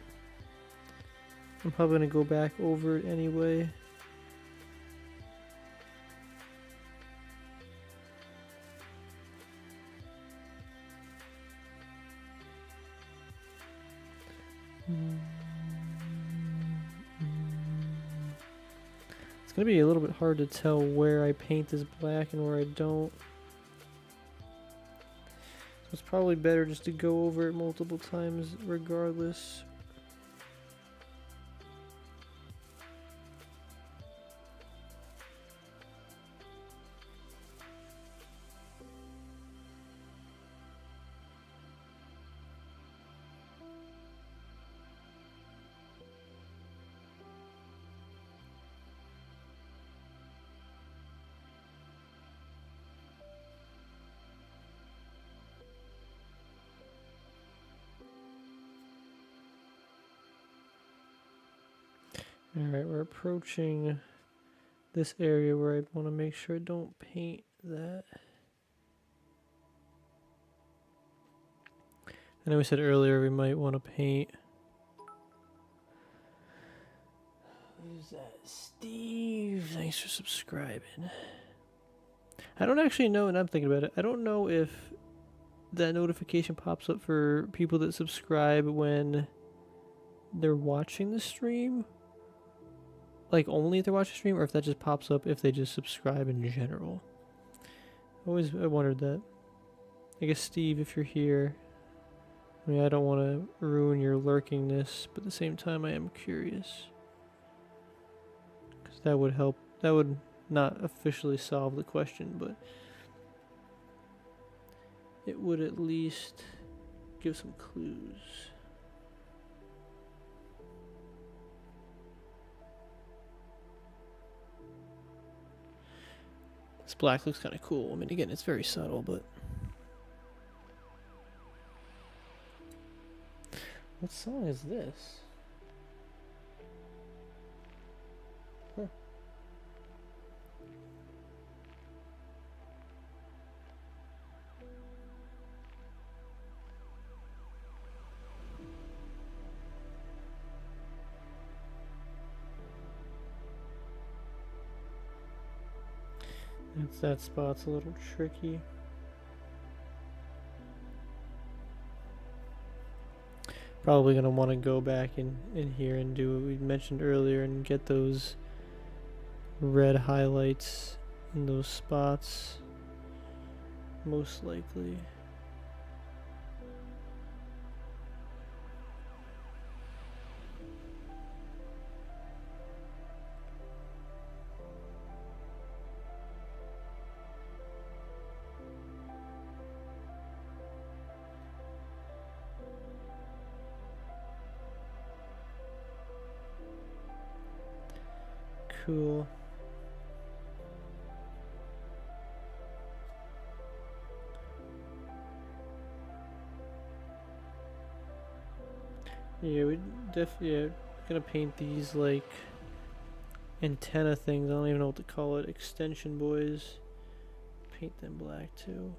I'm probably going to go back over it anyway. It's going to be a little bit hard to tell where I paint this black and where I don't. So it's probably better just to go over it multiple times regardless. Alright, we're approaching this area where I want to make sure I don't paint that. I know we said earlier we might want to paint. Who's that? Steve. Thanks for subscribing. I don't actually know, and I'm thinking about it. I don't know if that notification pops up for people that subscribe when they're watching the stream. Like only if they're watching the stream, or if that just pops up if they just subscribe in general. I wondered that. I guess Steve, if you're here. I mean, I don't want to ruin your lurkingness, but at the same time I am curious. Because that would help. That would not officially solve the question, but it would at least give some clues. This black looks kind of cool. I mean, again, it's very subtle, but... What song is this? Huh. That spot's a little tricky. Probably gonna want to go back in here and do what we mentioned earlier and get those red highlights in those spots. Most likely. Cool. Yeah, we definitely gonna paint these like antenna things. I don't even know what to call it. Extension boys. Paint them black too.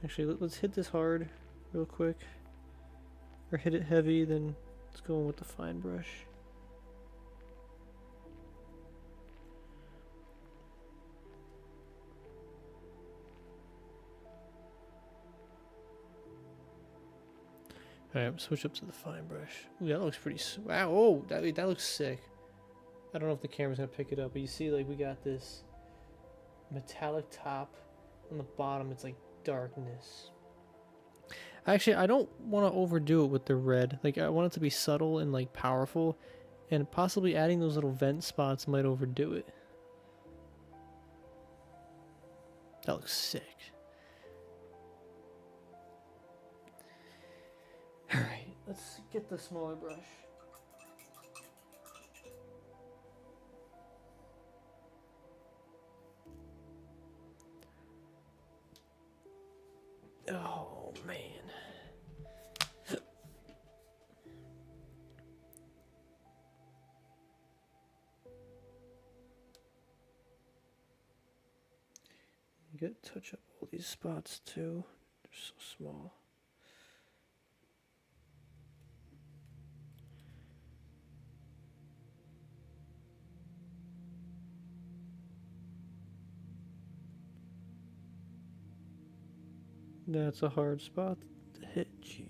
Actually, let's hit this hard real quick. Or hit it heavy, then let's go in with the fine brush. Alright, switch up to the fine brush. Ooh, that looks pretty... Wow, oh, that looks sick. I don't know if the camera's going to pick it up, but you see, like, we got this metallic top. On the bottom, it's like darkness. Actually, I don't want to overdo it with the red. Like, I want it to be subtle and, like, powerful. And possibly adding those little vent spots might overdo it. That looks sick. Alright, let's get the smaller brush. Oh, man. You gotta touch up all these spots too. They're so small. That's a hard spot to hit, jeez.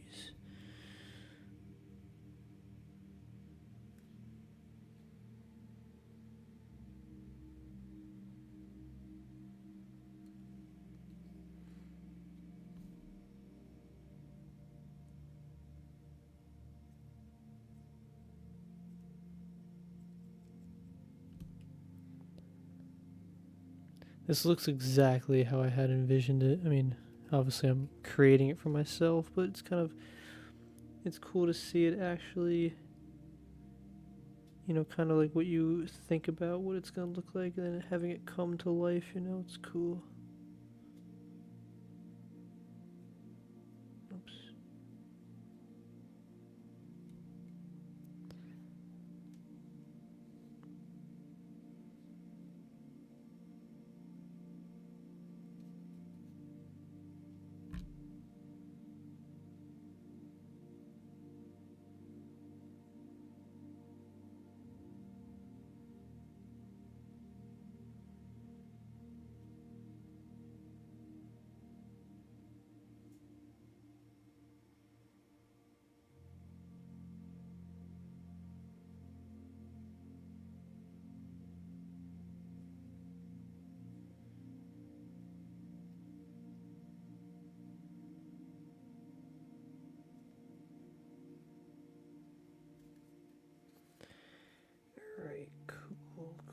This looks exactly how I had envisioned it. I mean, obviously I'm creating it for myself, but it's kind of, it's cool to see it actually, you know, kind of like what you think about what it's going to look like, and then having it come to life, you know, it's cool. Oops.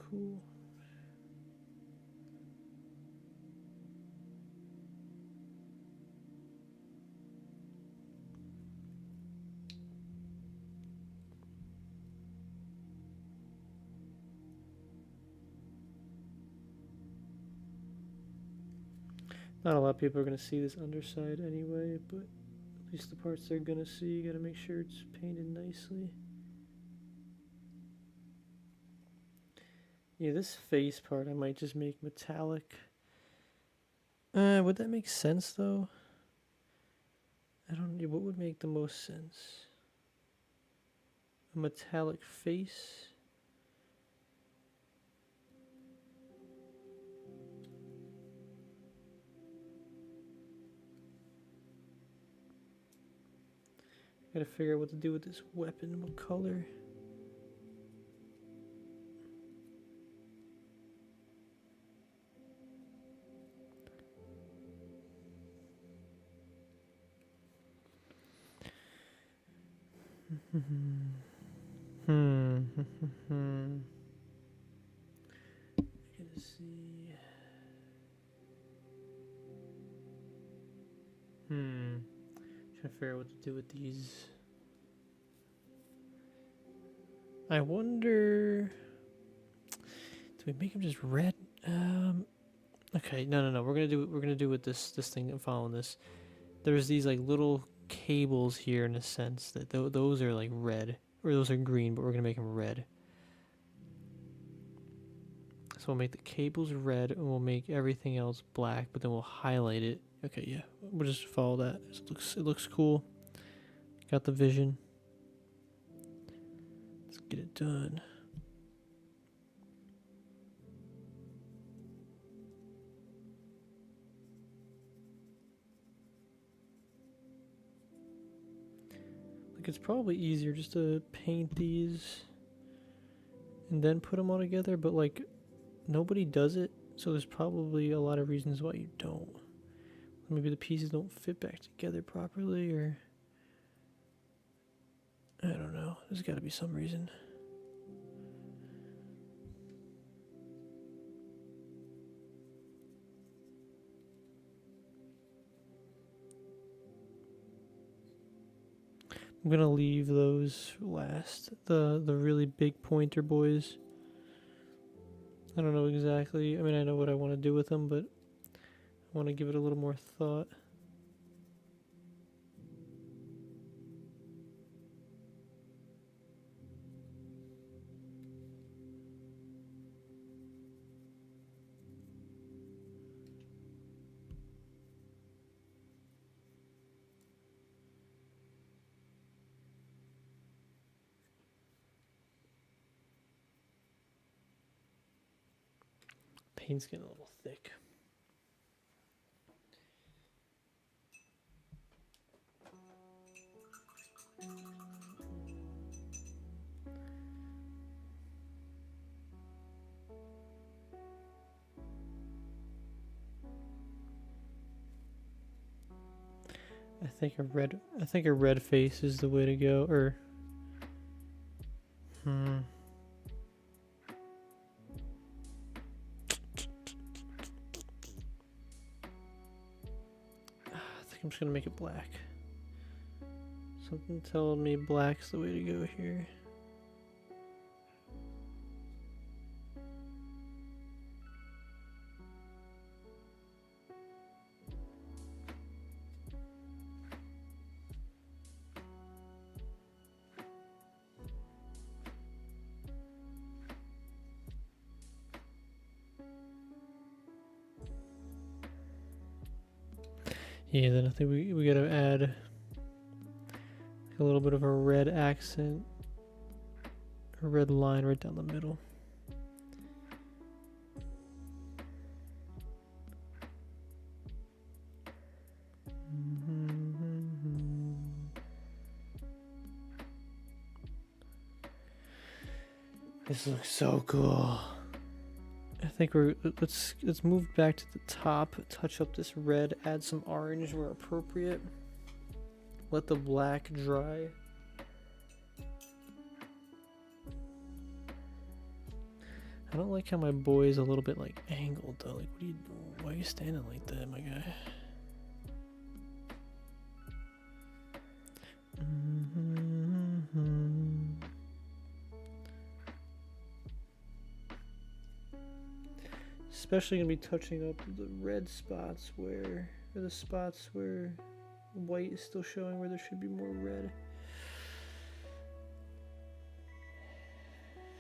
cool. Not a lot of people are going to see this underside anyway, but at least the parts they're going to see, you got to make sure it's painted nicely. Yeah, this face part I might just make metallic. Would that make sense though? I don't know, what would make the most sense? A metallic face? Gotta figure out what to do with this weapon, what color. Gotta see. Trying to figure out what to do with these. I wonder. Do we make them just red? Okay, no. We're gonna do with this thing and following this. There's these like little cables here in a sense that those are like red, or those are green, but we're gonna make them red. So we'll make the cables red, and we'll make everything else black, but then we'll highlight it. Okay, yeah, we'll just follow that. It looks cool. Got the vision. Let's get it done. Like, it's probably easier just to paint these and then put them all together, but like nobody does it, so there's probably a lot of reasons why you don't. Maybe the pieces don't fit back together properly, or I don't know. There's got to be some reason. I'm gonna leave those last. The really big pointer boys. I don't know exactly. I mean, I know what I want to do with them, but I want to give it a little more thought. Paint's getting a little thick. I think a red face is the way to go, or I think I'm just gonna make it black. Something telling me black's the way to go here. Yeah, then I think we gotta add a little bit of a red accent, a red line right down the middle. This looks so cool. I think let's move back to the top, touch up this red, add some orange where appropriate. Let the black dry. I I don't like how my boy is a little bit like angled though. Like, why are you standing like that, my guy? Especially gonna be touching up the red spots or the spots where white is still showing where there should be more red.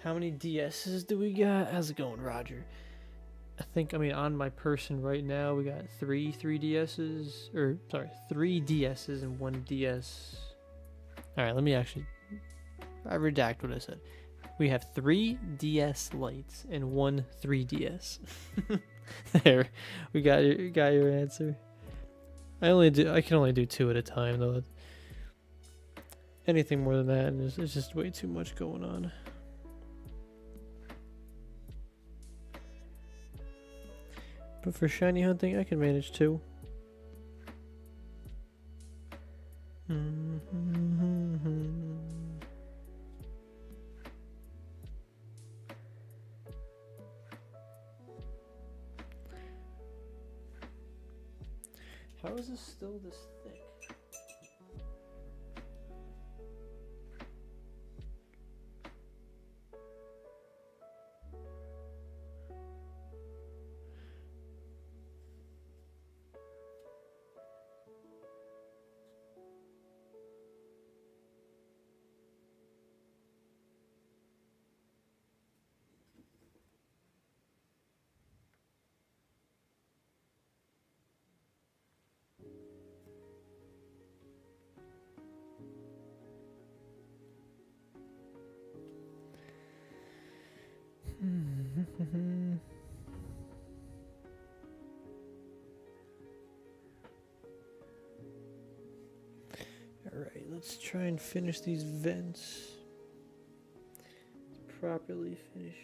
How many DSs do we got? How's it going, Roger? I mean, on my person right now, we got three DSs, or sorry, 3 DSs and 1 DS. All right, let me I redact what I said. We have 3 DS lights and 1 3DS. There, we got your answer. I can only do 2 at a time though. Anything more than that, and it's just way too much going on. But for shiny hunting, I can manage 2. How is this still this thick? Alright, let's try and finish these vents. Properly finish.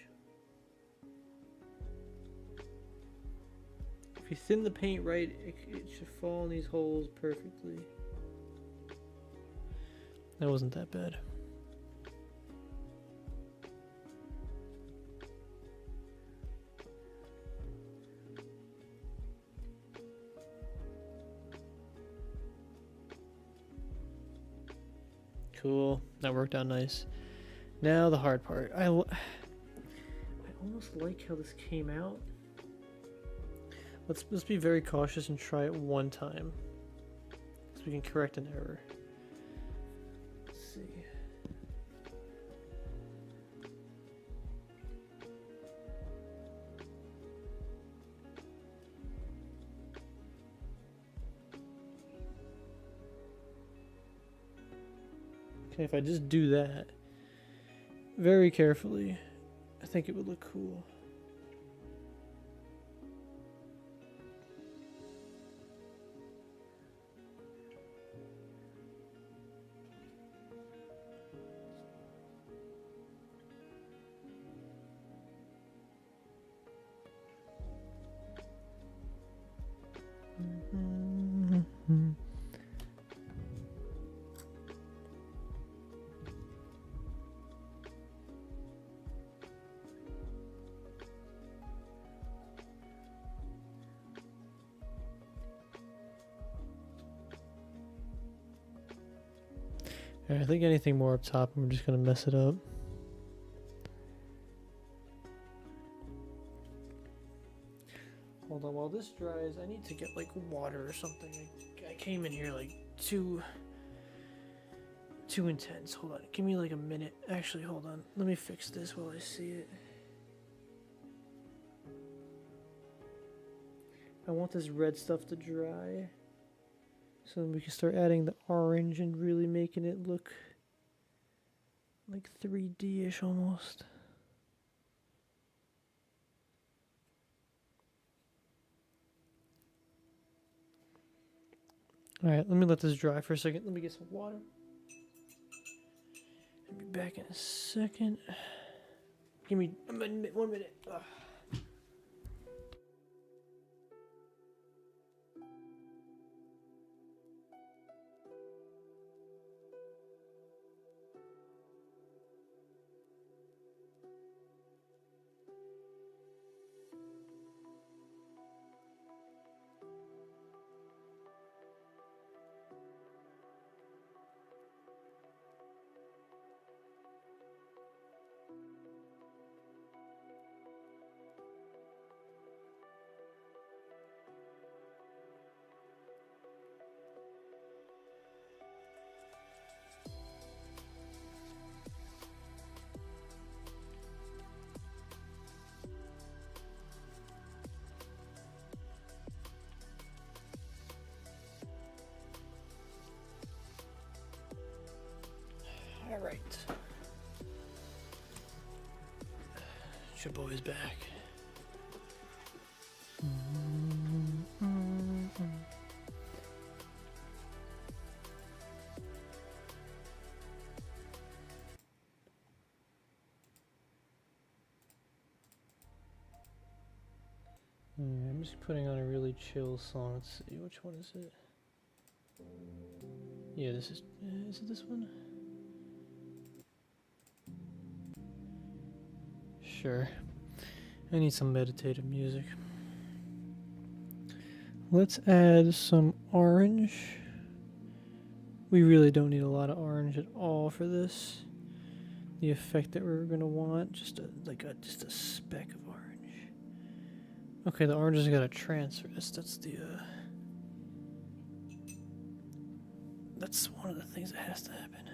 If you thin the paint right, it should fall in these holes perfectly. That wasn't that bad. Cool, that worked out nice. Now the hard part. I almost like how this came out. Let's be very cautious and try it one time, so we can correct an error. Let's see. Okay, if I just do that very carefully, I think it would look cool. I think anything more up top, I'm just gonna mess it up. Hold on, while this dries, I need to get like water or something. I came in here like too intense. Hold on, give me like a minute. Actually, hold on. Let me fix this while I see it. I want this red stuff to dry, so then we can start adding the orange and really making it look like 3D-ish almost. Alright, let me let this dry for a second. Let me get some water. I'll be back in a second. Give me 1 minute. Ugh. Alright. Your boy's back. I'm just putting on a really chill song. Let's see, which one is it? Yeah, this is it this one? Sure. I need some meditative music. Let's add some orange. We really don't need a lot of orange at all for this. The effect that we're gonna want, just a speck of orange. Okay, the orange has got to transfer. That's one of the things that has to happen.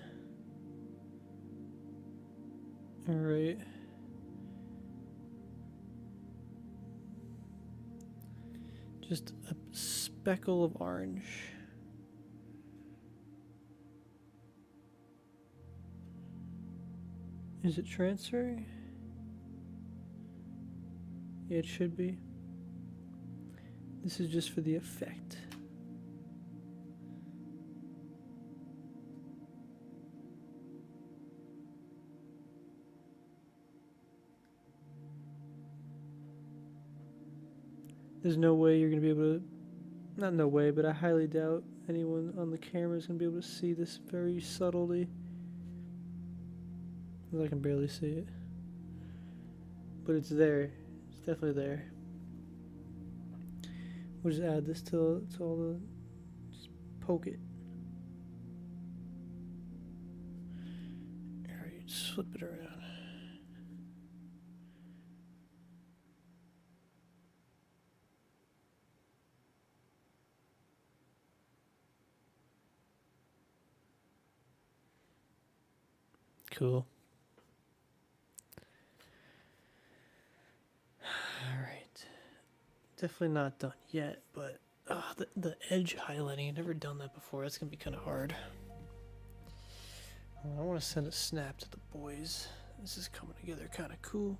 All right. Just a speckle of orange. Is it transferring? Yeah, it should be. This is just for the effect. There's no way you're going to be able to, not no way, but I highly doubt anyone on the camera is going to be able to see this very subtly. I can barely see it. But it's there. It's definitely there. We'll just add this to all the, just poke it. Alright, just flip it around. Cool. Alright. Definitely not done yet, but the edge highlighting, I've never done that before. That's going to be kind of hard. I want to send a snap to the boys. This is coming together kind of cool.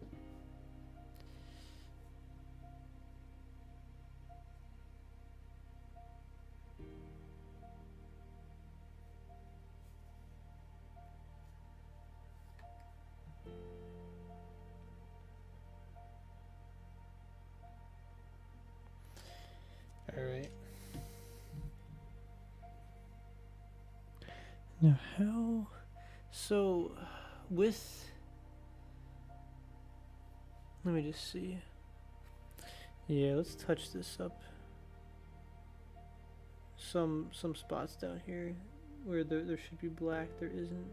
Alright. Now how... So, with... Let me just see. Yeah, let's touch this up. Some spots down here where there should be black, there isn't.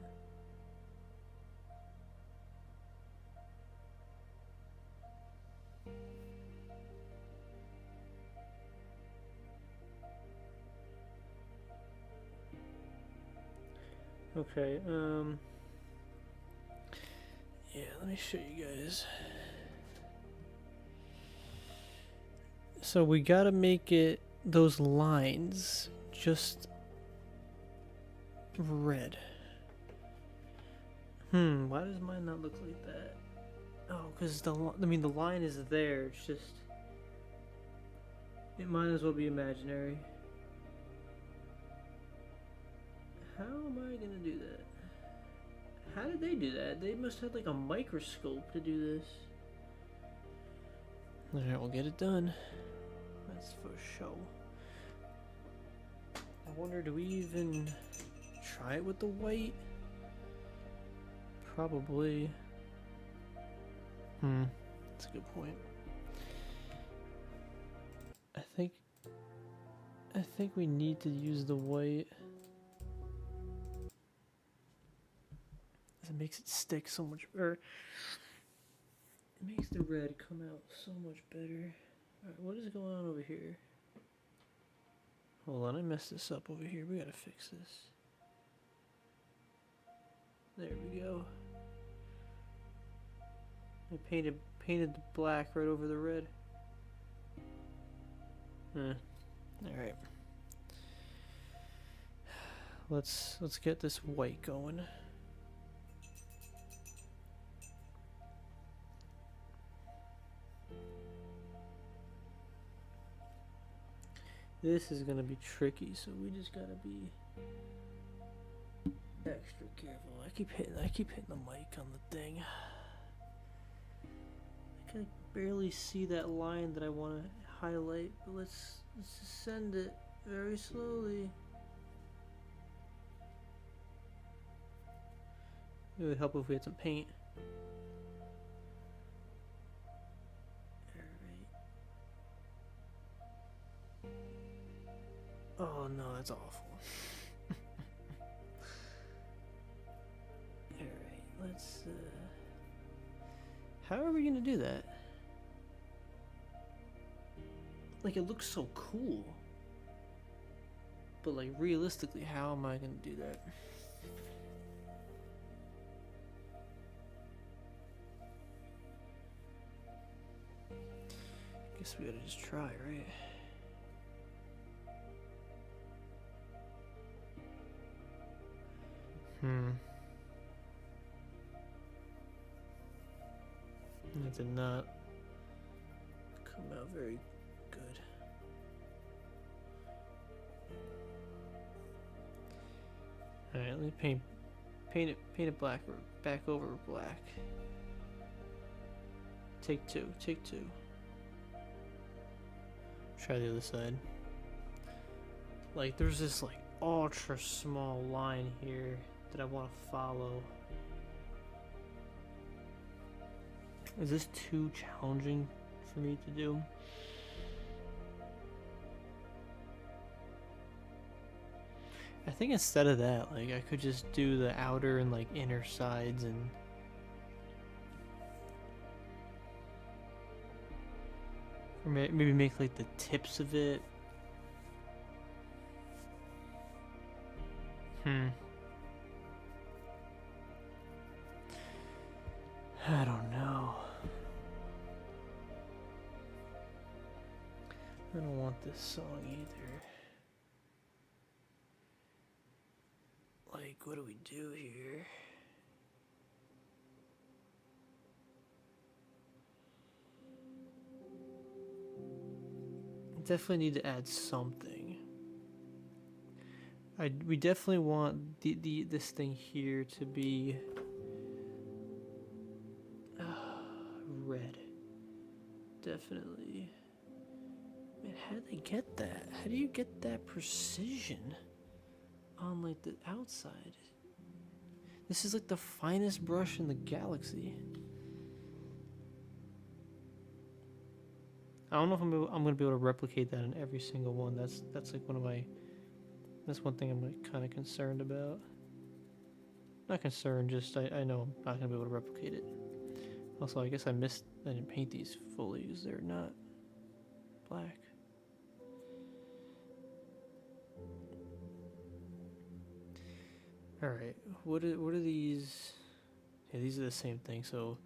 Okay, yeah, let me show you guys. So we gotta make it, those lines, just red. Why does mine not look like that? Oh, because the line is there, it's just, it might as well be imaginary. How am I gonna do that? How did they do that? They must have like a microscope to do this. Alright, we'll get it done. That's for show. I wonder, do we even try it with the white? Probably. That's a good point. I think we need to use the white. It makes it stick so much, or it makes the red come out so much better. Alright, what is going on over here? Hold on, I messed this up over here. We gotta fix this. There we go. I painted the black right over the red. Alright. Let's get this white going. This is gonna be tricky, so we just gotta be extra careful. I keep hitting the mic on the thing. I can barely see that line that I want to highlight, but let's just send it very slowly. It would help if we had some paint. Oh no, that's awful. Alright, let's how are we gonna do that? Like, it looks so cool. But like, realistically, how am I gonna do that? Guess we gotta just try, right? That did not come out very good. Alright, let me paint it black, or back over black. Take two. Try the other side. Like, there's this like ultra small line here that I want to follow. Is this too challenging for me to do? I think instead of that, like, I could just do the outer and like inner sides and or maybe make like the tips of it. I don't know. I don't want this song either. Like, what do we do here? Definitely need to add something. We definitely want this thing here to be red. Definitely. Man, how did they get that? How do you get that precision on like the outside? This is like the finest brush in the galaxy. I don't know if I'm gonna be able to replicate that in every single one. That's like one of my. That's one thing I'm like kind of concerned about. Not concerned, just I know I'm not gonna be able to replicate it. Also, I guess I didn't paint these fully because they're not black. All right, what are these? Yeah, these are the same thing. So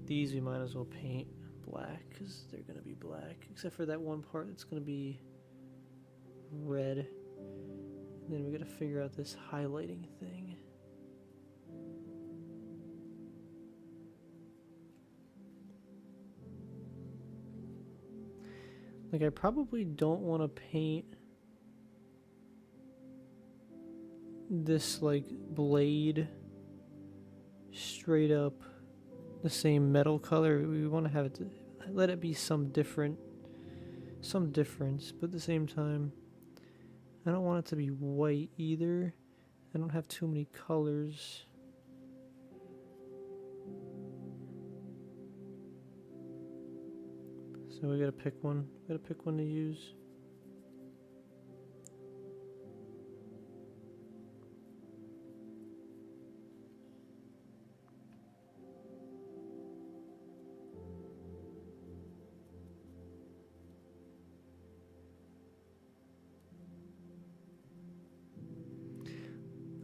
these we might as well paint black because they're gonna be black, except for that one part that's gonna be red. And then we gotta figure out this highlighting thing. Like, I probably don't want to paint this like blade straight up the same metal color. We want to have it let it be some difference, but at the same time I don't want it to be white either. I don't have too many colors. So we gotta pick one. We gotta pick one to use.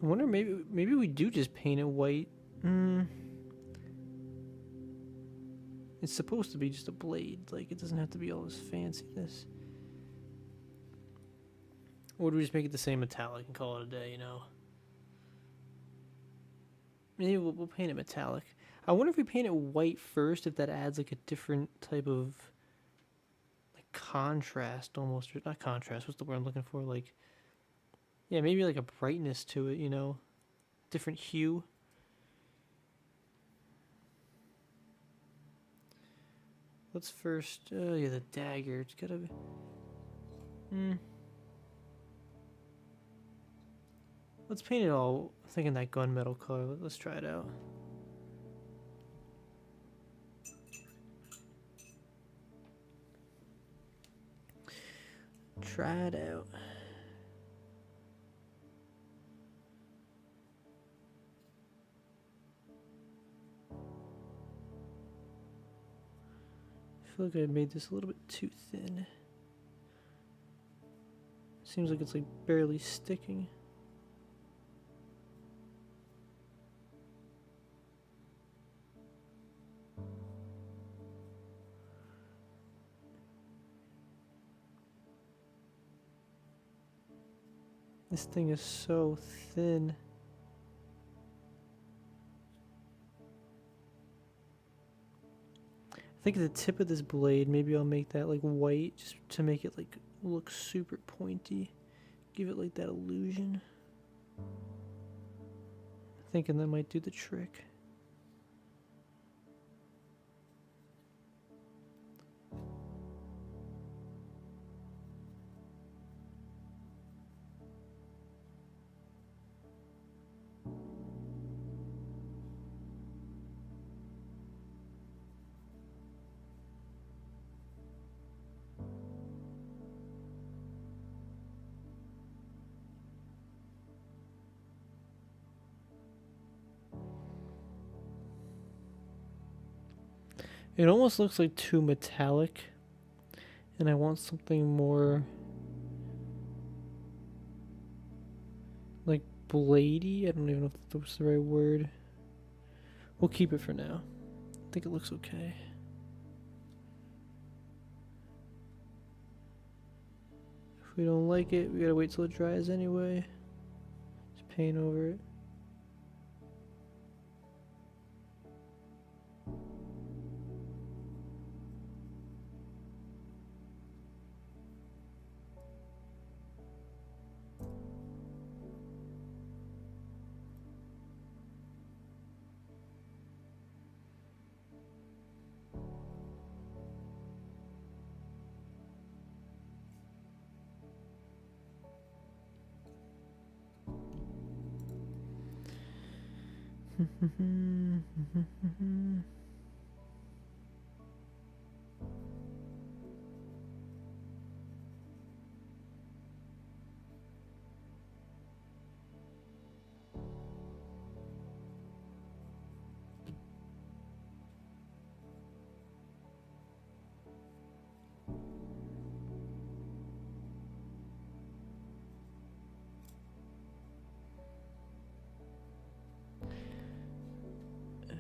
I wonder, maybe we do just paint it white. It's supposed to be just a blade. Like, it doesn't have to be all this fanciness. Or do we just make it the same metallic and call it a day, you know? Maybe we'll paint it metallic. I wonder if we paint it white first, if that adds like a different type of like contrast almost, or not contrast, what's the word I'm looking for? Like, yeah, maybe like a brightness to it, you know? Different hue. Let's first, yeah, the dagger. It's gotta be. Let's paint it all. I'm thinking that gunmetal color. Let's try it out. Try it out. I feel like I made this a little bit too thin. Seems like it's like barely sticking. This thing is so thin. I think at the tip of this blade, maybe I'll make that like white just to make it like look super pointy. Give it like that illusion. Thinking that might do the trick. It almost looks like too metallic, and I want something more like bladey. I don't even know if that's the right word. We'll keep it for now. I think it looks okay. If we don't like it, we gotta wait till it dries anyway. Just paint over it.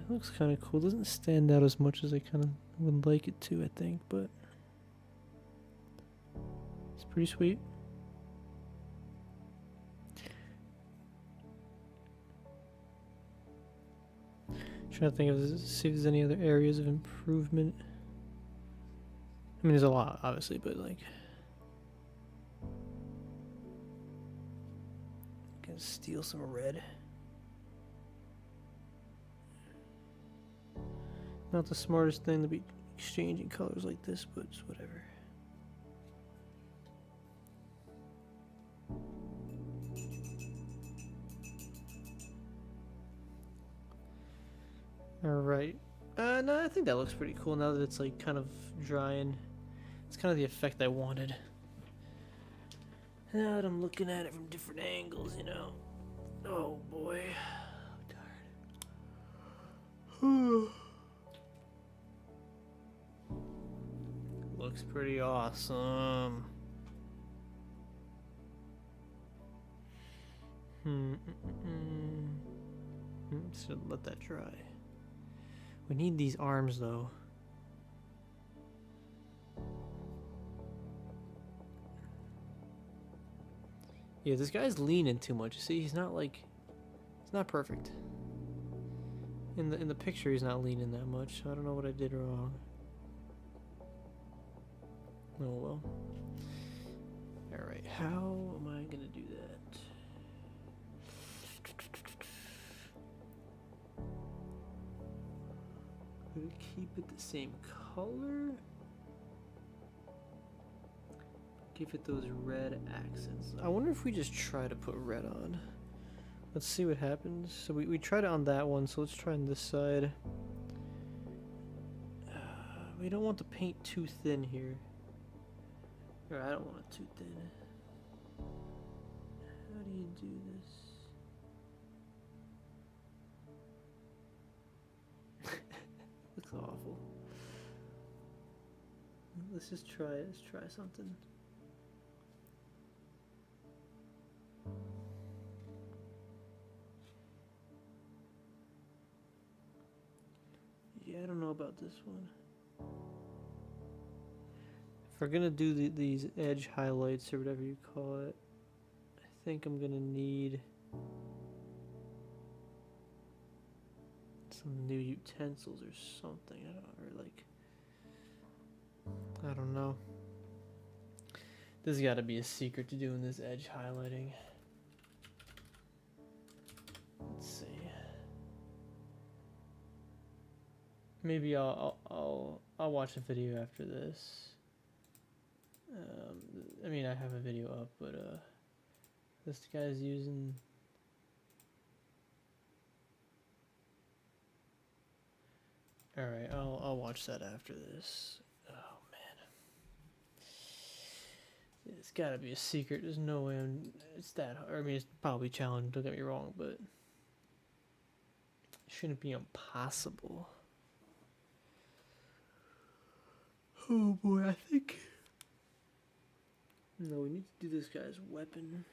Looks kind of cool. Doesn't stand out as much as I kind of would like it to, I think, but it's pretty sweet. Trying to think of see if there's any other areas of improvement. I mean, there's a lot, obviously, but like, gonna steal some red. Not the smartest thing to be exchanging colors like this, but it's whatever. Alright. No, I think that looks pretty cool now that it's like kind of drying. It's kind of the effect I wanted. Now that I'm looking at it from different angles, you know. Oh boy. I'm tired. Looks pretty awesome. Should let that dry. We need these arms though. Yeah, this guy's leaning too much. See, he's not like, it's not perfect. In the picture, he's not leaning that much. So I don't know what I did wrong. Oh well. Alright, how am I gonna do that? I'm gonna keep it the same color. Give it those red accents. I wonder if we just try to put red on. Let's see what happens. So we tried it on that one, so let's try on this side. We don't want the paint too thin here. Or I don't want it too thin. How do you do this? Looks awful. Let's just try it. Let's try something. Yeah, I don't know about this one. If we're gonna do these edge highlights or whatever you call it, I think I'm gonna need some new utensils or something. I don't know. There's gotta be a secret to doing this edge highlighting. Let's see. Maybe I'll watch a video after this. I mean, I have a video up, but this guy's using. All right, I'll watch that after this. Oh man, it's got to be a secret. There's no way it's that hard. I mean, it's probably challenging. Don't get me wrong, but it shouldn't be impossible. Oh boy, I think. No, we need to do this guy's weapon.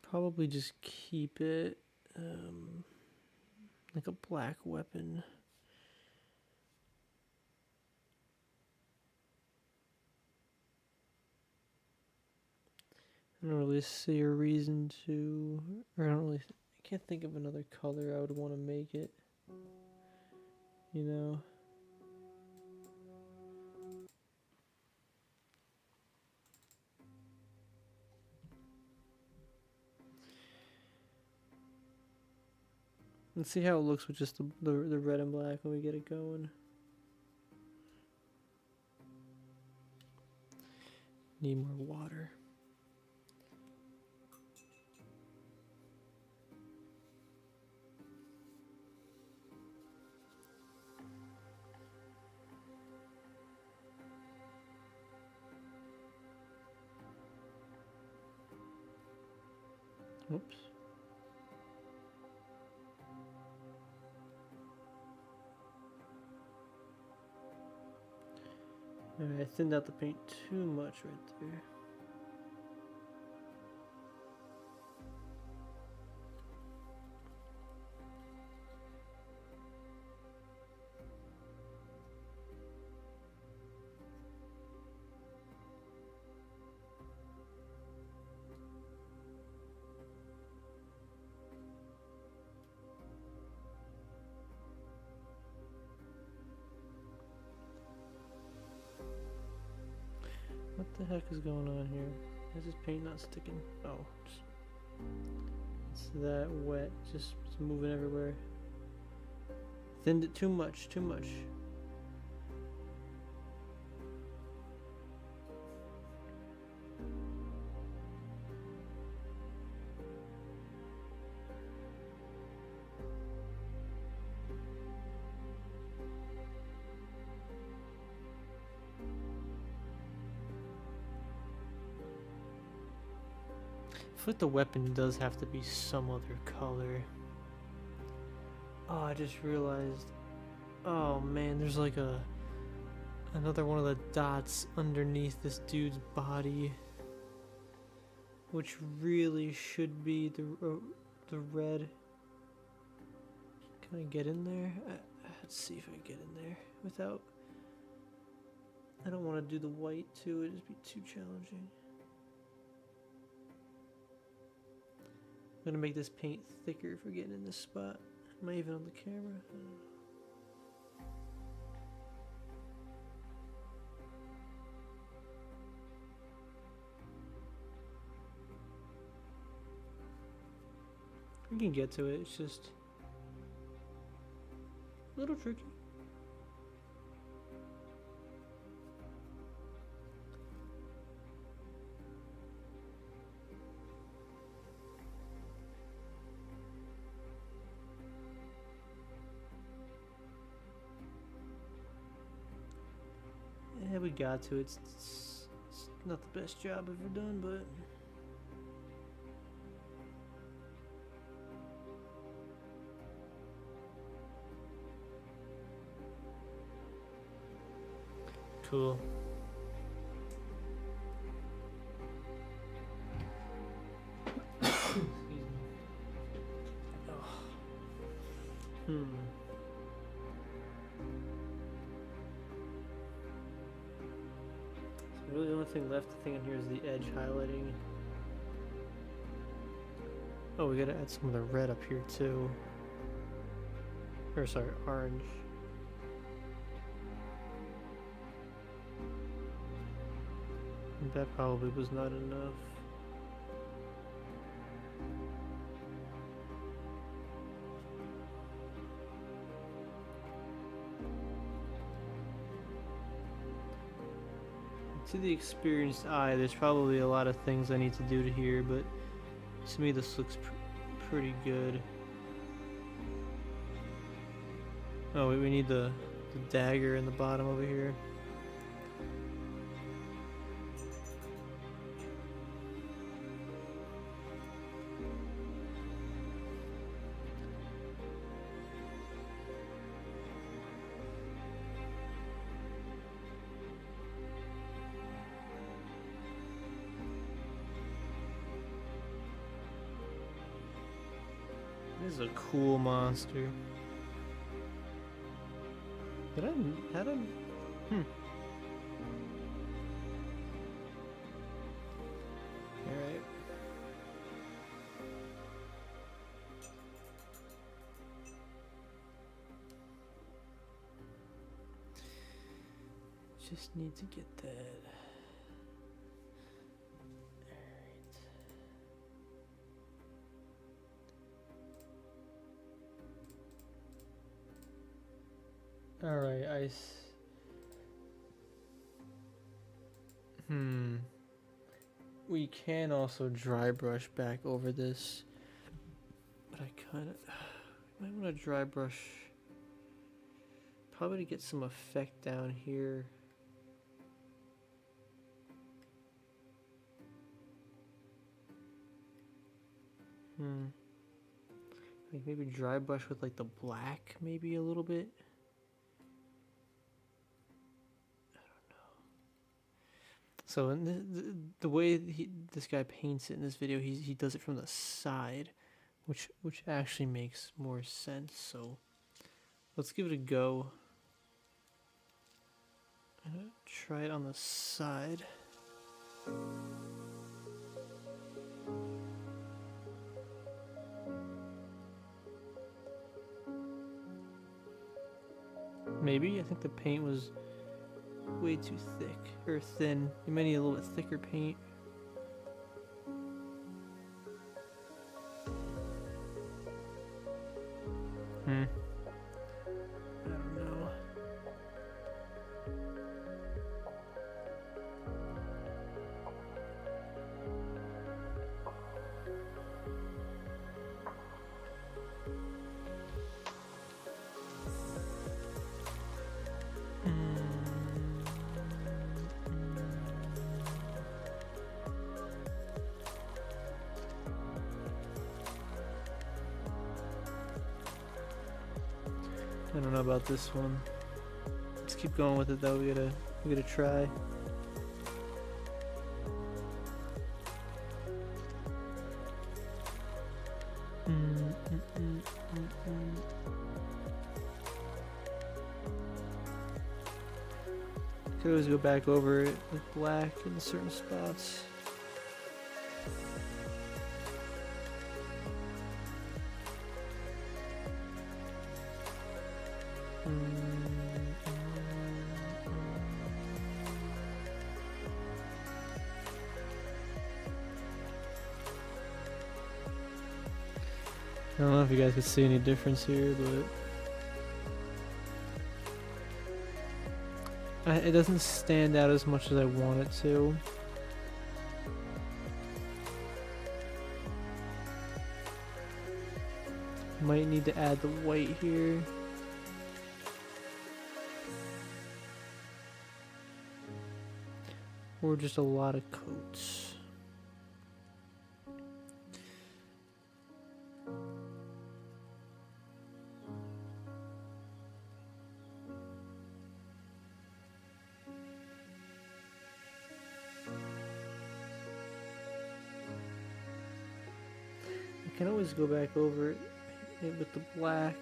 Probably just keep it like a black weapon. I don't really see a reason to, or I can't think of another color I would want to make it, you know. Let's see how it looks with just the red and black when we get it going. Need more water. Oops. Alright, I thinned out the paint too much right there. What the heck is going on here? Is this paint not sticking? Oh, it's that wet, just moving everywhere. Thinned it too much, too much. I feel like the weapon does have to be some other color. Oh, I just realized. Oh man, there's like another one of the dots underneath this dude's body, which really should be the red. Can I get in there? Let's see if I get in there without. I don't want to do the white too. It'd just be too challenging. gonna make this paint thicker for getting in this spot. Am I even on the camera? I don't know. We can get to it, it's just a little tricky. Yeah, we got to it. It's not the best job ever done, but cool. Excuse me. Oh. So really the only thing left to think on here is the edge highlighting. Oh, we gotta add some of the red up here too. Or sorry, orange. That probably was not enough. To the experienced eye, there's probably a lot of things I need to do to here, but to me this looks pretty good. Oh wait, we need the dagger in the bottom over here. This is a cool monster. How did I... Alright. Just need to get that. Alright, ice. We can also dry brush back over this, but I kind of might want to dry brush probably to get some effect down here. Like maybe dry brush with like the black maybe a little bit. So in the way this guy paints it in this video, he does it from the side, which actually makes more sense. So let's give it a go. I'm gonna try it on the side. Maybe I think the paint was way too thick or thin. You might need a little bit thicker paint. I don't know. I don't know about this one. Let's keep going with it though. We gotta try. Could always go back over it with black in certain spots. I don't know if you guys can see any difference here, but it doesn't stand out as much as I want it to. Might need to add the white here. Or just a lot of coats. I can always go back over it with the black.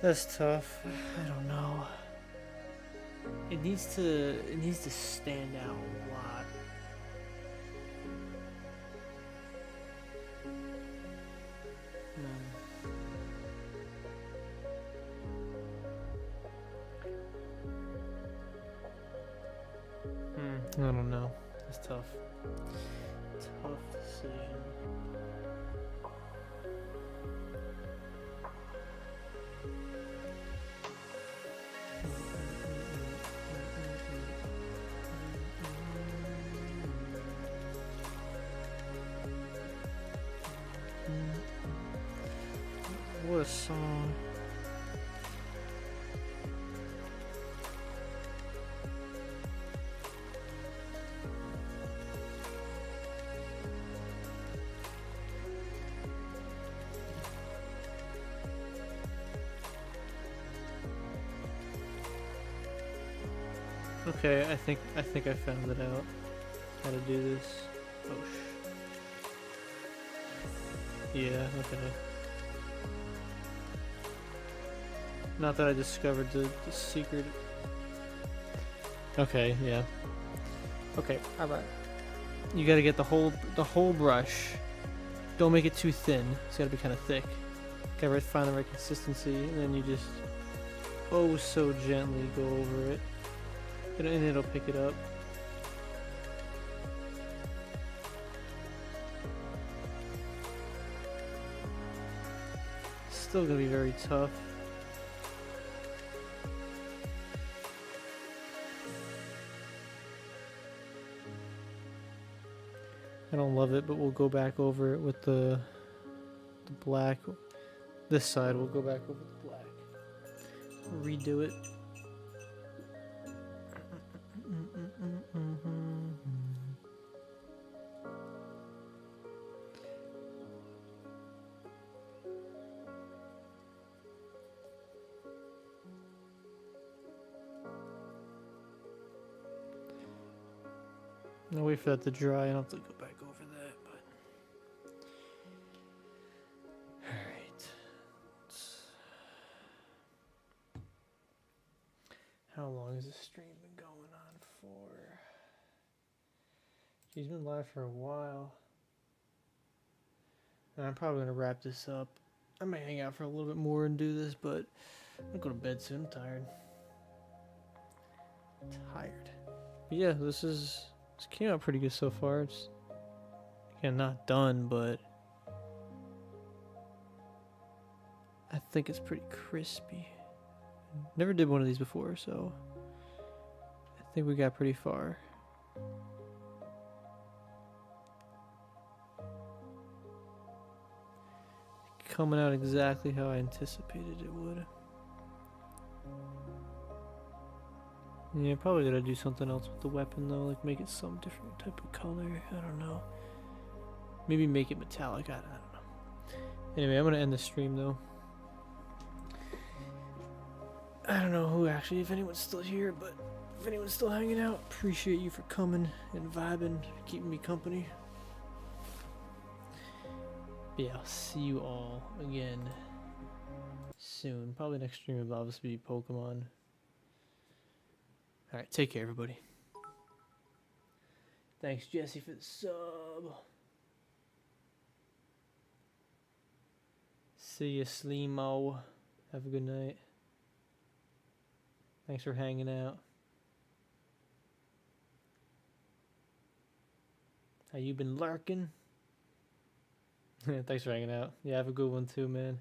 That's tough. I don't know. It needs to stand out a lot. I don't know. It's tough. Tough decision. What a song. Okay, I think I found it out. How to do this. Oh yeah, okay. Not that I discovered the secret. Okay, yeah. Okay, alright. You gotta get the whole brush. Don't make it too thin. It's gotta be kind of thick. Gotta find the right consistency, and then you just oh so gently go over it. And it'll pick it up. Still gonna be very tough. I don't love it, but we'll go back over it with the black. This side, we'll go back over the black. Redo it. I'll wait for that to dry. I don't have to go back over that, but alright. How long has this stream been going on for? She's been live for a while. And I'm probably gonna wrap this up. I might hang out for a little bit more and do this, but I'm gonna go to bed soon. I'm tired. But yeah, this came out pretty good so far. It's again not done, but I think it's pretty crispy. Never did one of these before, so I think we got pretty far. Coming out exactly how I anticipated it would. Yeah, probably gotta do something else with the weapon though, like make it some different type of color. I don't know. Maybe make it metallic. I don't know. Anyway, I'm gonna end the stream though. I don't know who actually, if anyone's still here, but if anyone's still hanging out, appreciate you for coming and vibing, keeping me company. But yeah, I'll see you all again soon. Probably next stream will obviously be Pokemon. Alright, take care, everybody. Thanks, Jesse, for the sub. See ya, Sleemo. Have a good night. Thanks for hanging out. How you been lurking? Thanks for hanging out. Yeah, have a good one too, man.